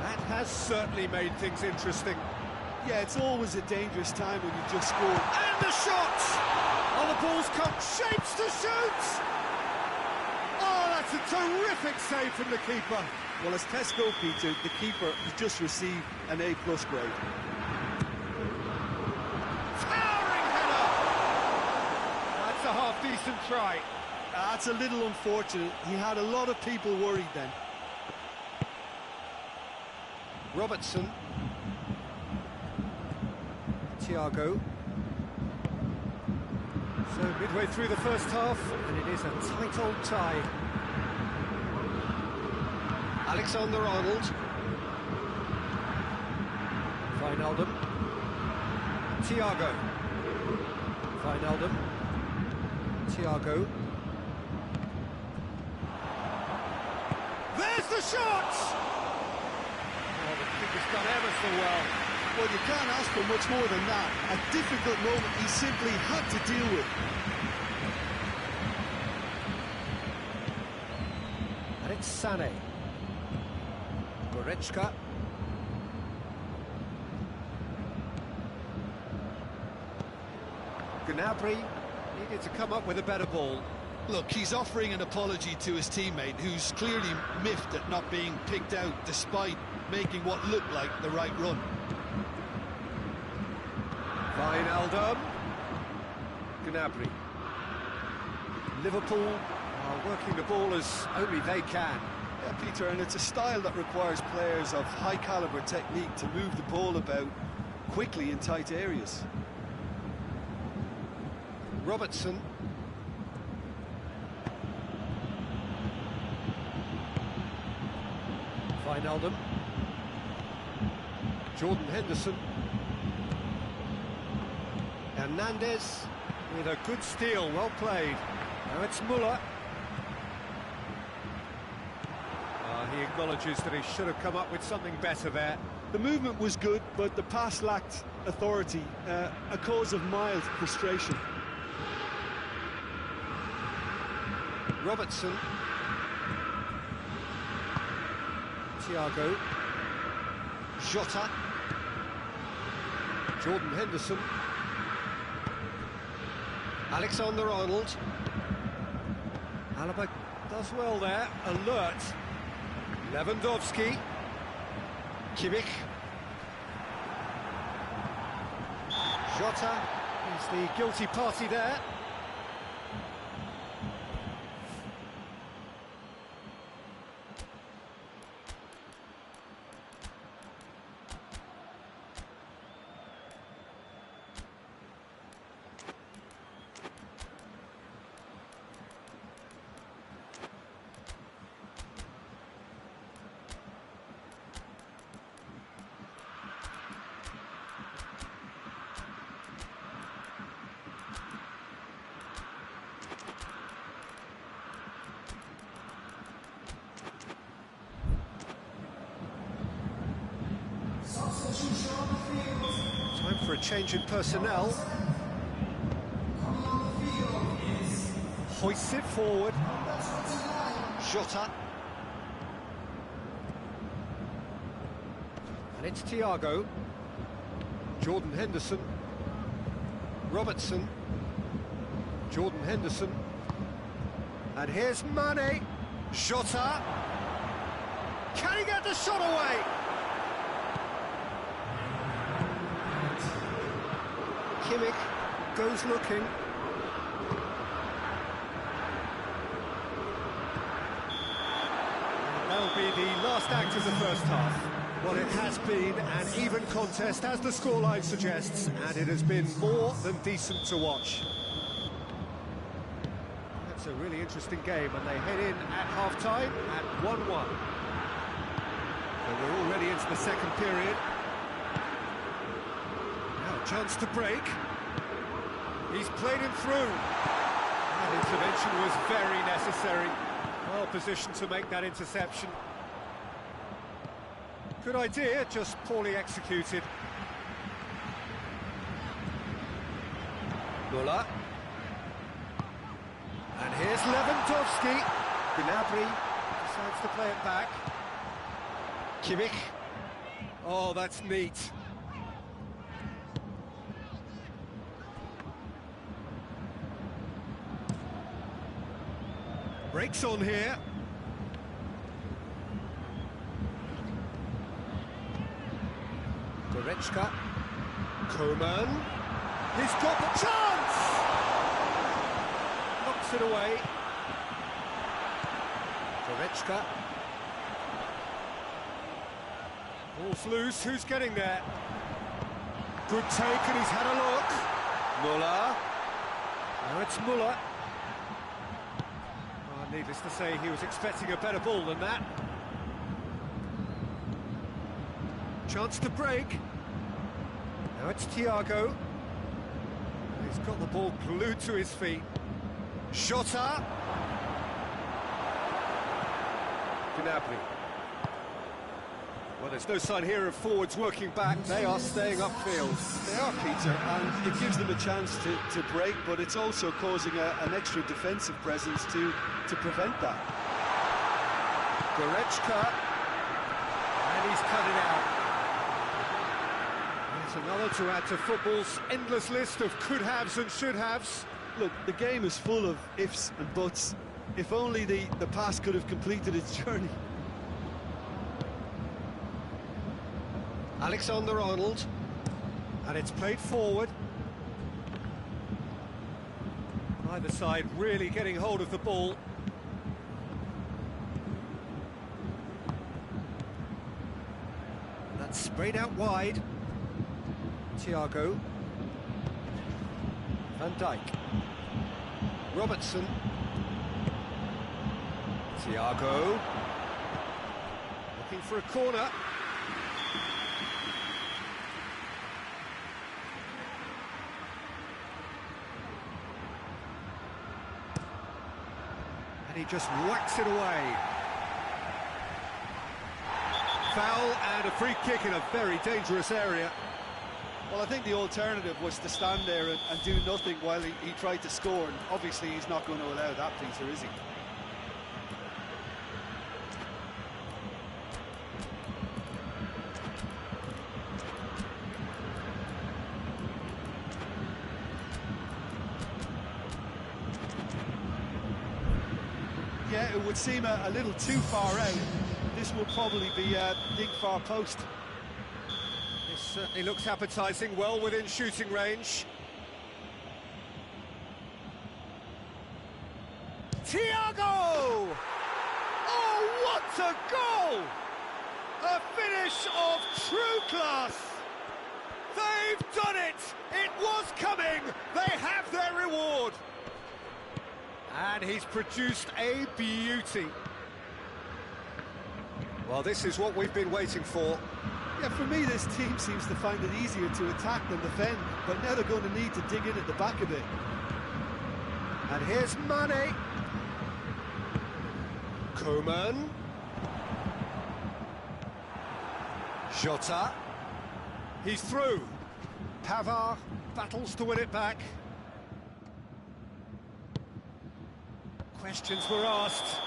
That has certainly made things interesting. Yeah, it's always a dangerous time when you just score. And the shot! Oh, the ball's come, shapes to shoot! Oh, that's a terrific save from the keeper. Well, as Tesco, Peter, the keeper has just received an A+ grade. Towering header! That's a half-decent try. That's a little unfortunate. He had a lot of people worried then. Robertson. Thiago. So midway through the first half, and it is a tight old tie. Alexander-Arnold. Wijnaldum. Thiago. Wijnaldum. Thiago. There's the shot! Oh, the keeper's done ever so well. Well, you can't ask for much more than that. A difficult moment he simply had to deal with. And it's Sané. Goretzka. Gnabry needed to come up with a better ball. Look, he's offering an apology to his teammate, who's clearly miffed at not being picked out despite making what looked like the right run. Wijnaldum. Gnabry. Liverpool are working the ball as only they can. Yeah, Peter, and it's a style that requires players of high-caliber technique to move the ball about quickly in tight areas. Robertson. Wijnaldum. Jordan Henderson. Hernandez with a good steal, well played. Now it's Müller. He acknowledges that he should have come up with something better there. The movement was good, but the pass lacked authority, a cause of mild frustration. Robertson. Thiago. Jota. Jordan Henderson. Alexander-Arnold. Alaba does well there. Alert. Lewandowski. Kimmich. Jota is the guilty party there. Time for a change in personnel. Hoists it forward. Jota. And it's Thiago. Jordan Henderson. Robertson. Jordan Henderson. And here's Mane. Jota. Can he get the shot away? Kimmich goes looking. That'll be the last act of the first half. Well, it has been an even contest, as the scoreline suggests, and it has been more than decent to watch. That's a really interesting game, and they head in at half-time at 1-1. So we're already into the second period. Chance to break. He's played him through. That intervention was very necessary. Well positioned to make that interception. Good idea, just poorly executed. Müller. And here's Lewandowski. Gnabry decides to play it back. Kimmich. Oh, that's neat. Breaks on here. Goretzka. Coman. He's got the chance! Knocks it away. Goretzka. Ball's loose, who's getting there? Good take, and he's had a look. Müller. Now it's Müller. Needless to say, he was expecting a better ball than that. Chance to break. Now it's Thiago. He's got the ball glued to his feet. Jota. Gnabry. Well, there's no sign here of forwards working back. They are staying upfield. They are, Peter, and it gives them a chance to break, but it's also causing an extra defensive presence to prevent that. Goretzka. And he's cut it out. That's another to add to football's endless list of could-haves and should-haves. Look, the game is full of ifs and buts. If only the pass could have completed its journey. Alexander-Arnold, and it's played forward. Either side really getting hold of the ball. That's sprayed out wide. Thiago. Van Dijk. Robertson. Thiago. Looking for a corner. And he just whacks it away. Foul and a free kick in a very dangerous area. Well, I think the alternative was to stand there and do nothing while he tried to score, and obviously he's not going to allow that, Peter, is he? Yeah, it would seem a little too far out. This will probably be a big far post. This certainly looks appetising, well within shooting range. Thiago! Oh, what a goal! A finish of true class! They've done it! It was coming! They have their reward! And he's produced a beauty. Well, this is what we've been waiting for. Yeah, for me, this team seems to find it easier to attack than defend, but now they're going to need to dig in at the back a bit. And here's Mane. Coman. Jota. He's through. Pavard battles to win it back. Questions were asked,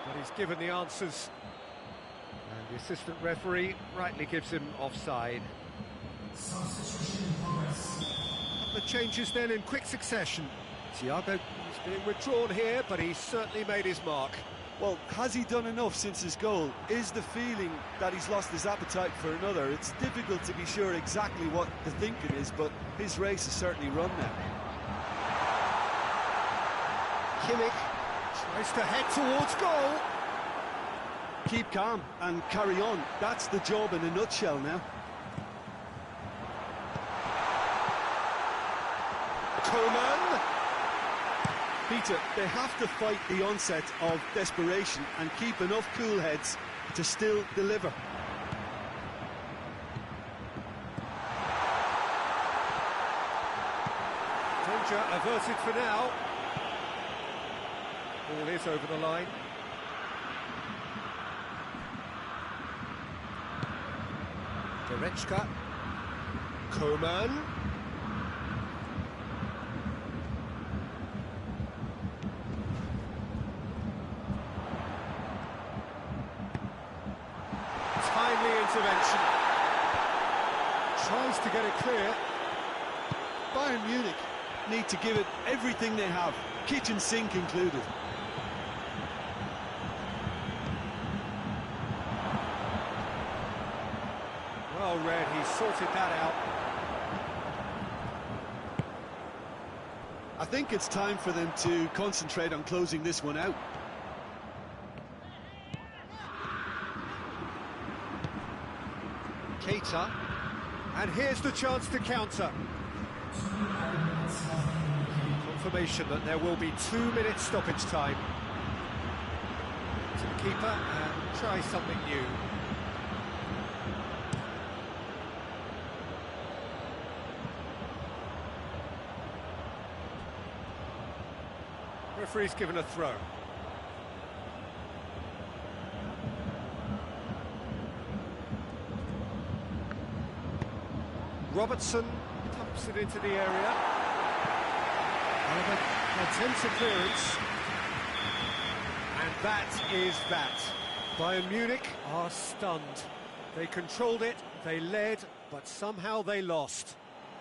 but he's given the answers. And the assistant referee rightly gives him offside. Substitution in progress. The changes then in quick succession. Thiago is being withdrawn here, but he's certainly made his mark. Well, has he done enough since his goal? Is the feeling that he's lost his appetite for another? It's difficult to be sure exactly what the thinking is, but his race is certainly run now. Kimmich tries to head towards goal. Keep calm and carry on. That's the job in a nutshell now. Coman. Peter, they have to fight the onset of desperation and keep enough cool heads to still deliver. Danger averted for now. Ball is over the line. Goretzka. Coman. Timely intervention. Tries to get it clear. Bayern Munich need to give it everything they have, kitchen sink included. Well read, he sorted that out. I think it's time for them to concentrate on closing this one out. Keita. And here's the chance to counter. Confirmation that there will be 2 minutes stoppage time. To the keeper and try something new. Referee's given a throw. Robertson dumps it into the area. Attempts a clearance. And that is that. Bayern Munich are stunned. They controlled it, they led, but somehow they lost.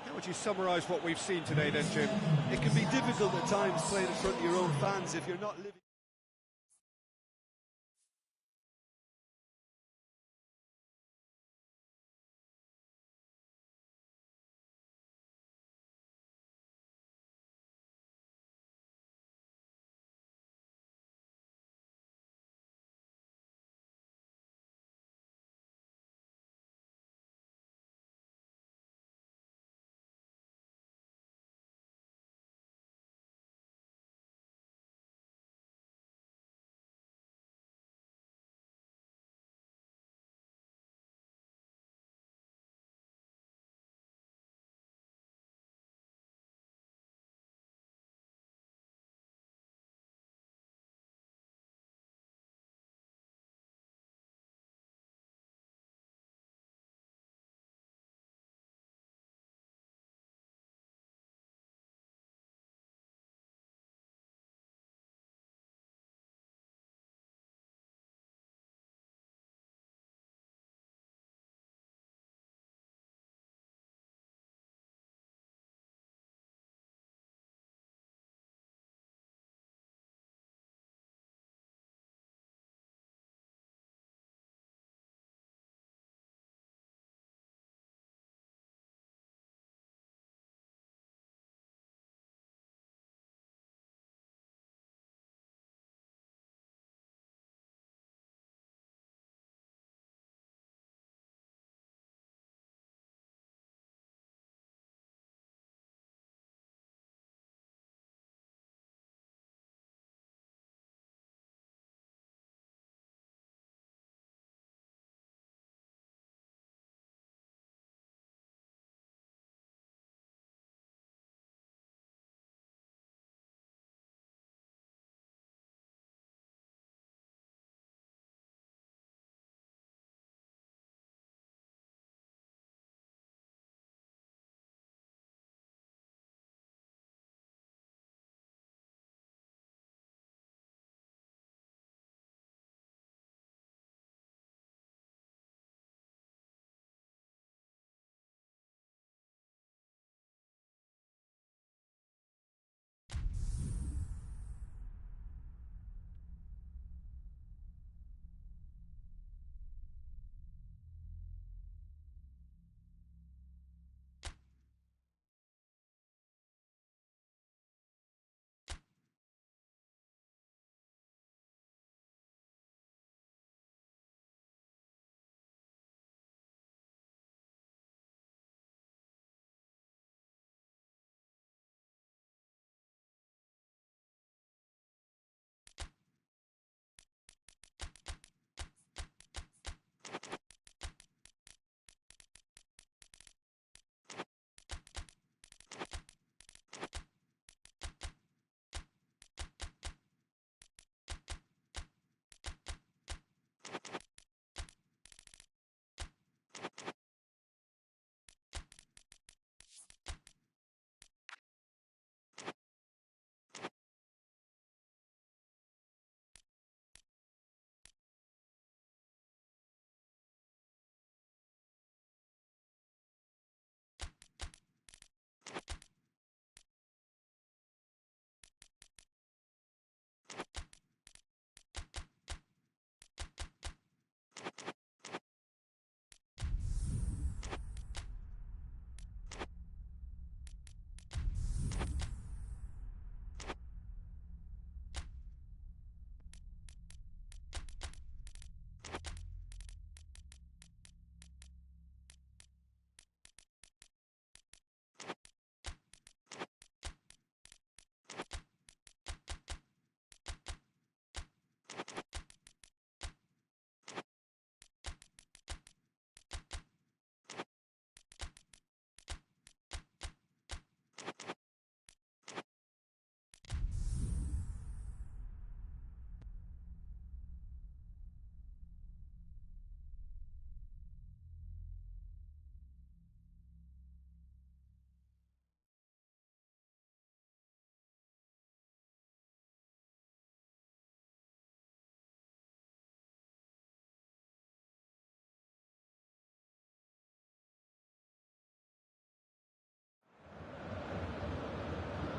How would you summarise what we've seen today then, Jim? It can be difficult at times playing in front of your own fans if you're not living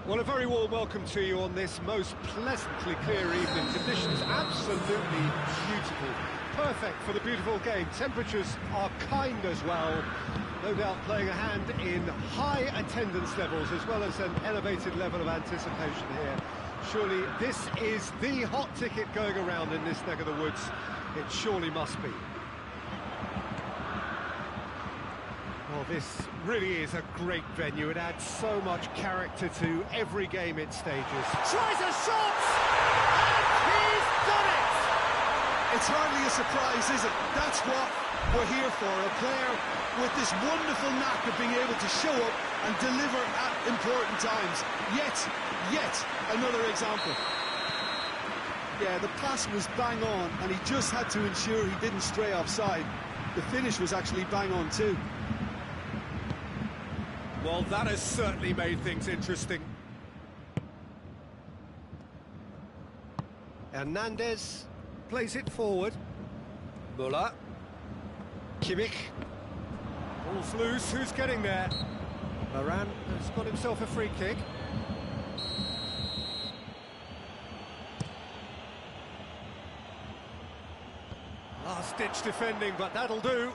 Well, a very warm welcome to you on this most pleasantly clear evening. Conditions absolutely beautiful. Perfect for the beautiful game. Temperatures are kind as well. No doubt playing a hand in high attendance levels as well as an elevated level of anticipation here. Surely this is the hot ticket going around in this neck of the woods. It surely must be. Well, this really is a great venue. It adds so much character to every game it stages. Tries a shot! And he's done it! It's hardly a surprise, is it? That's what we're here for. A player with this wonderful knack of being able to show up and deliver at important times. Yet another example. Yeah, the pass was bang on, and he just had to ensure he didn't stray offside. The finish was actually bang on too. Well, that has certainly made things interesting. Hernandez plays it forward. Müller. Kimmich. Ball's loose, who's getting there? Varane has got himself a free kick. Last-ditch defending, but that'll do.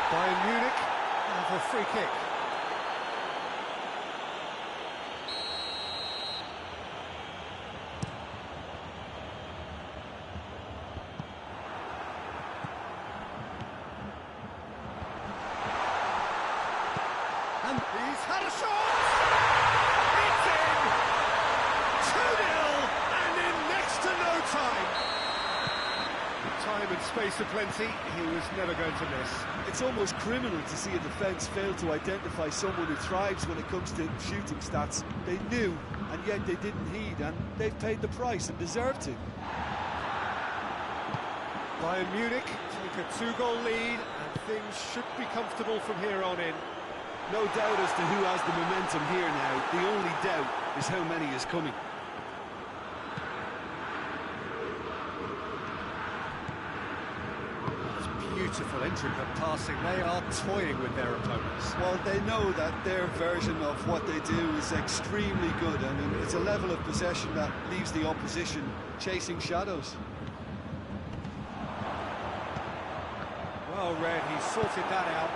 Bayern Munich have a free kick. And he's had a shot! It's in! 2-0, and in next to no time. Time and space aplenty, he was never going to miss. It's almost criminal to see a defence fail to identify someone who thrives when it comes to shooting stats. They knew, and yet they didn't heed, and they've paid the price and deserve to. Bayern Munich take a 2-goal lead, and things should be comfortable from here on in. No doubt as to who has the momentum here now. The only doubt is how many is coming. Beautiful, intricate passing. They are toying with their opponents. Well, they know that their version of what they do is extremely good. I mean, it's a level of possession that leaves the opposition chasing shadows. Well read, he sorted that out.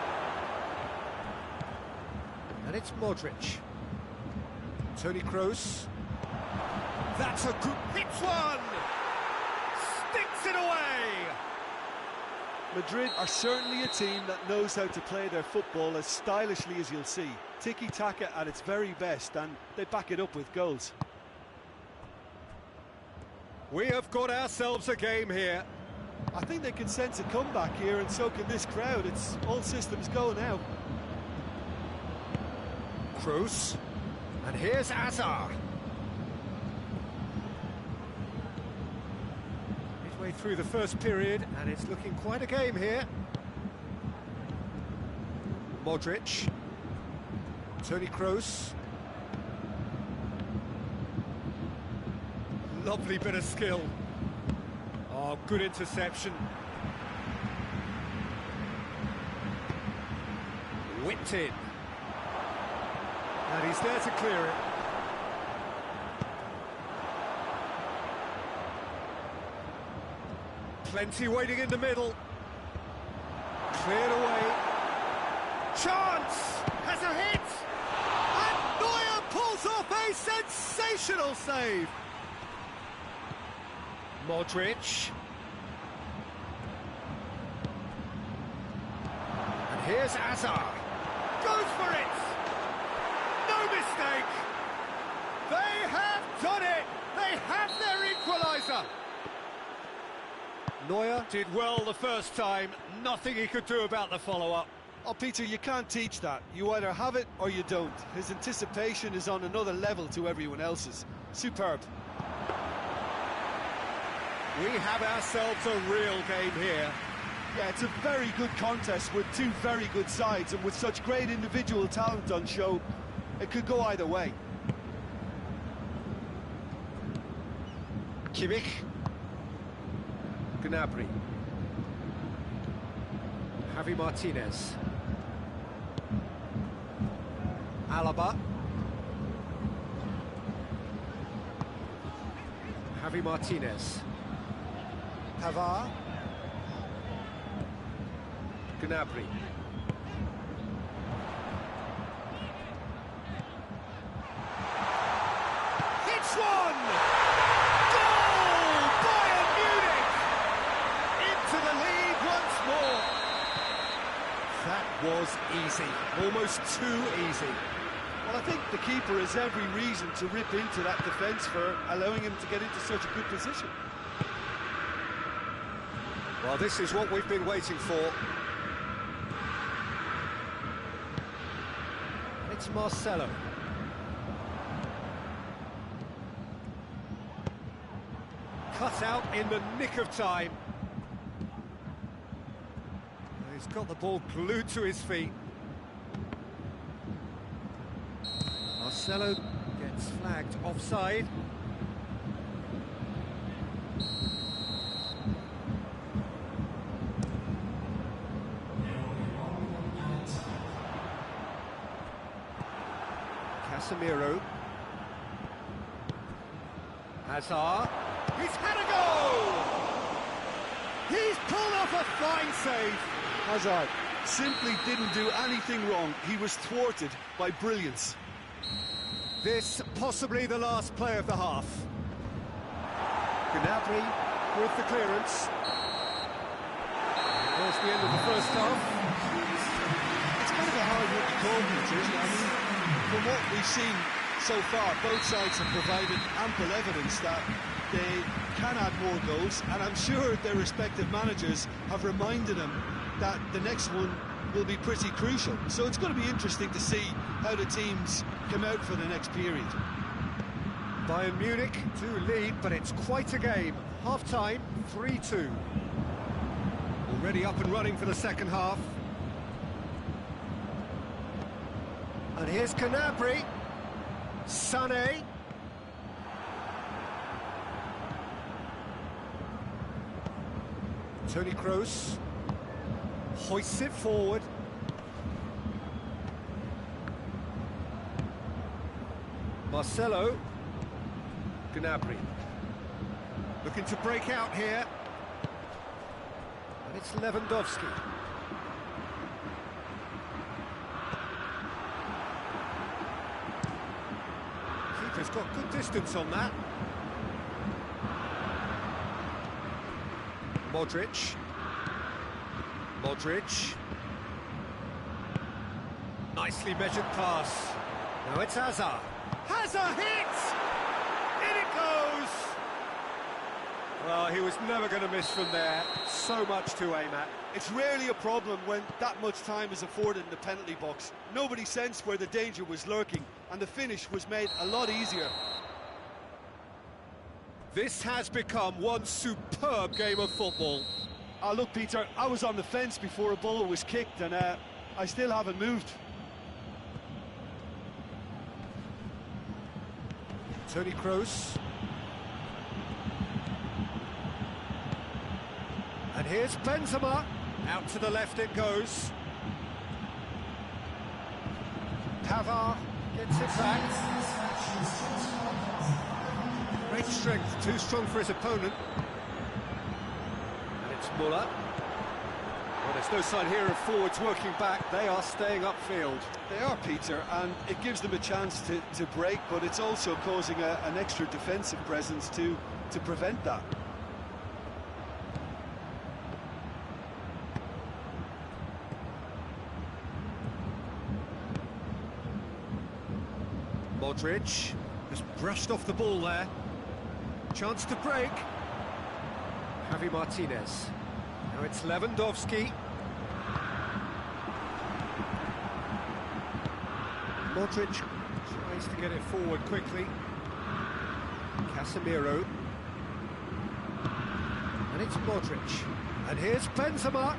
And it's Modric. Toni Kroos. That's a good... Hits one! Sticks it away! Madrid are certainly a team that knows how to play their football as stylishly as you'll see. Tiki-taka at its very best, and they back it up with goals. We have got ourselves a game here. I think they can sense a comeback here, and so can this crowd. It's all systems go now. Kroos. And here's Hazard. Midway through the first period, and it's looking quite a game here. Modric. Toni Kroos. Lovely bit of skill. Oh, good interception. Whipped in. And he's there to clear it. Plenty waiting in the middle. Cleared away. Chance! Has a hit! And Neuer pulls off a sensational save! Modric. And here's Hazard. Goes for it! No mistake! They have done it! They have their equaliser! Neuer did well the first time, nothing he could do about the follow-up. Oh, Peter, you can't teach that. You either have it or you don't. His anticipation is on another level to everyone else's. Superb. We have ourselves a real game here. Yeah, it's a very good contest with two very good sides, and with such great individual talent on show, it could go either way. Kimmich. Gnabry. Javi Martinez. Alaba. Javi Martinez. Pavard. Gnabry. It's one! Goal! Bayern Munich! Into the lead once more. That was easy, almost too easy. Well, I think the keeper has every reason to rip into that defence for allowing him to get into such a good position. Well, this is what we've been waiting for. It's Marcelo. Cut out in the nick of time. He's got the ball glued to his feet. Marcelo gets flagged offside. Casemiro. Hazard. He's had a go! He's pulled off a fine save. Hazard simply didn't do anything wrong. He was thwarted by brilliance. This possibly the last play of the half. Gnabry with the clearance. There's the end of the first half. It's kind of a hard one to call, Peter, isn't it? I mean, from what we've seen so far, both sides have provided ample evidence that they can add more goals, and I'm sure their respective managers have reminded them that the next one will be pretty crucial. So it's going to be interesting to see how the teams come out for the next period. Bayern Munich do lead, but it's quite a game. Half-time, 3-2. Already up and running for the second half. And here's Gnabry. Sané. Toni Kroos hoists it forward. Marcelo. Gnabry. Looking to break out here. And it's Lewandowski. Keeper's got good distance on that. Modric. Modric. Nicely measured pass. Now it's Hazard. Hazard hits! In it goes! Well, he was never going to miss from there. So much to aim at. It's rarely a problem when that much time is afforded in the penalty box. Nobody sensed where the danger was lurking, and the finish was made a lot easier. This has become one superb game of football. Look, Peter, I was on the fence before a ball was kicked, and I still haven't moved. Toni Kroos. And here's Benzema. Out to the left it goes. Pavard gets it back. Great strength, too strong for his opponent. And it's Muller. Well, there's no sign here of forwards working back. They are staying upfield. They are, Peter, and it gives them a chance to break, but it's also causing an extra defensive presence to prevent that. Modric has brushed off the ball there. Chance to break. Javi Martinez. Now it's Lewandowski. Modric tries to get it forward quickly. Casemiro. And it's Modric. And here's Benzema.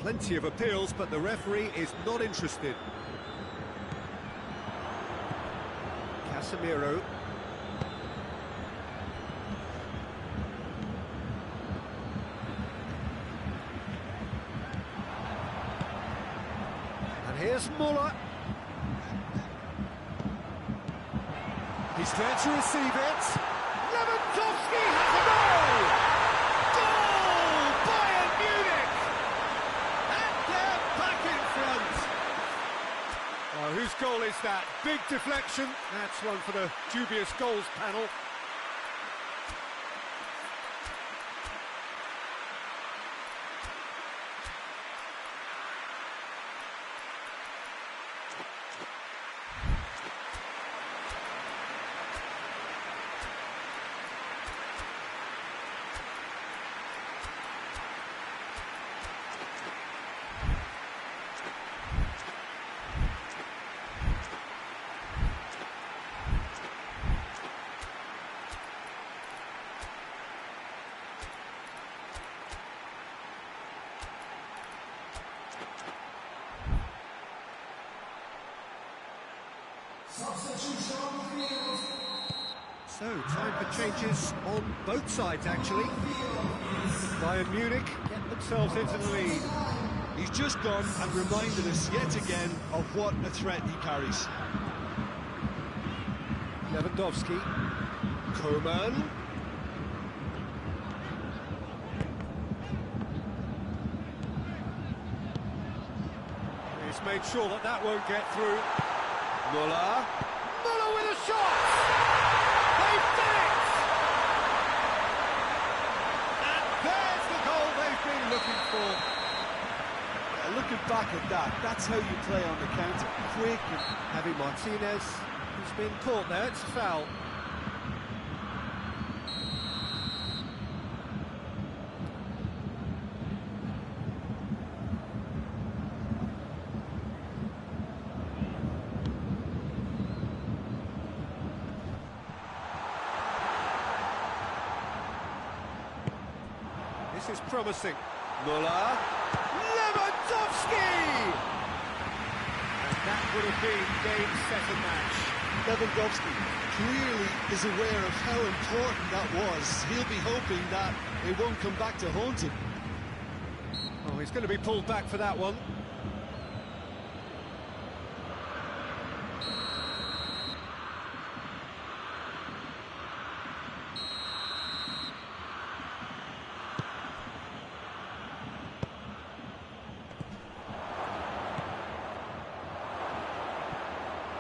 Plenty of appeals, but the referee is not interested. Casemiro. And here's Muller. He's there to receive it. Lewandowski has a goal! Goal! Bayern Munich! And they're back in front. Oh, whose goal is that? Big deflection. That's one for the dubious goals panel. So, time for changes on both sides, actually. Bayern Munich get themselves into the lead. He's just gone and reminded us yet again of what a threat he carries. Lewandowski. Koeman. He's made sure that that won't get through. Müller. Müller with a shot! They've done it! And there's the goal they've been looking for. Looking back at that, that's how you play on the counter. Quick and Javi Martinez, who's been caught there, it's a foul. This is promising. Müller. Lewandowski! And that would have been game, set and match. Lewandowski clearly is aware of how important that was. He'll be hoping that it won't come back to haunt him. Oh, he's going to be pulled back for that one.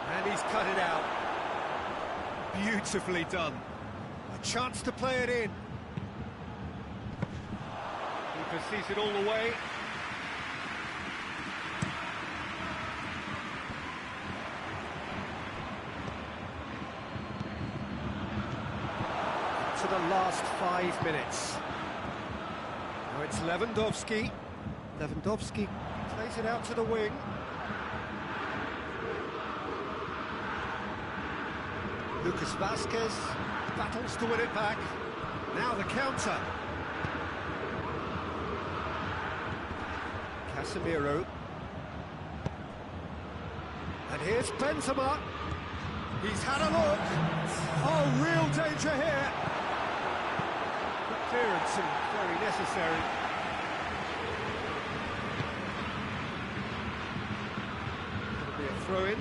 And he's cut it out. Beautifully done. A chance to play it in. Keeper sees it all the way. To the last 5 minutes. Now it's Lewandowski. Lewandowski plays it out to the wing. Lucas Vazquez battles to win it back. Now the counter. Casemiro. And here's Benzema. He's had a look. Oh, real danger here. Good clearance and very necessary. It'll be a throw-in.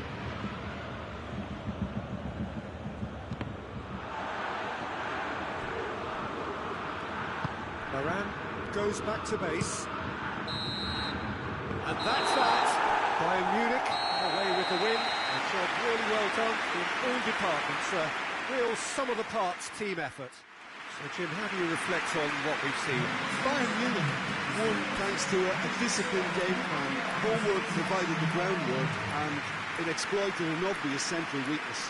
Varane goes back to base. And that's that. Bayern Munich away with the win. A job really well done in all departments. A real sum-of-the-parts team effort. So, Jim, how do you reflect on what we've seen? Bayern Munich won thanks to a disciplined game plan. Homework provided the groundwork and it exploited an obvious central weakness.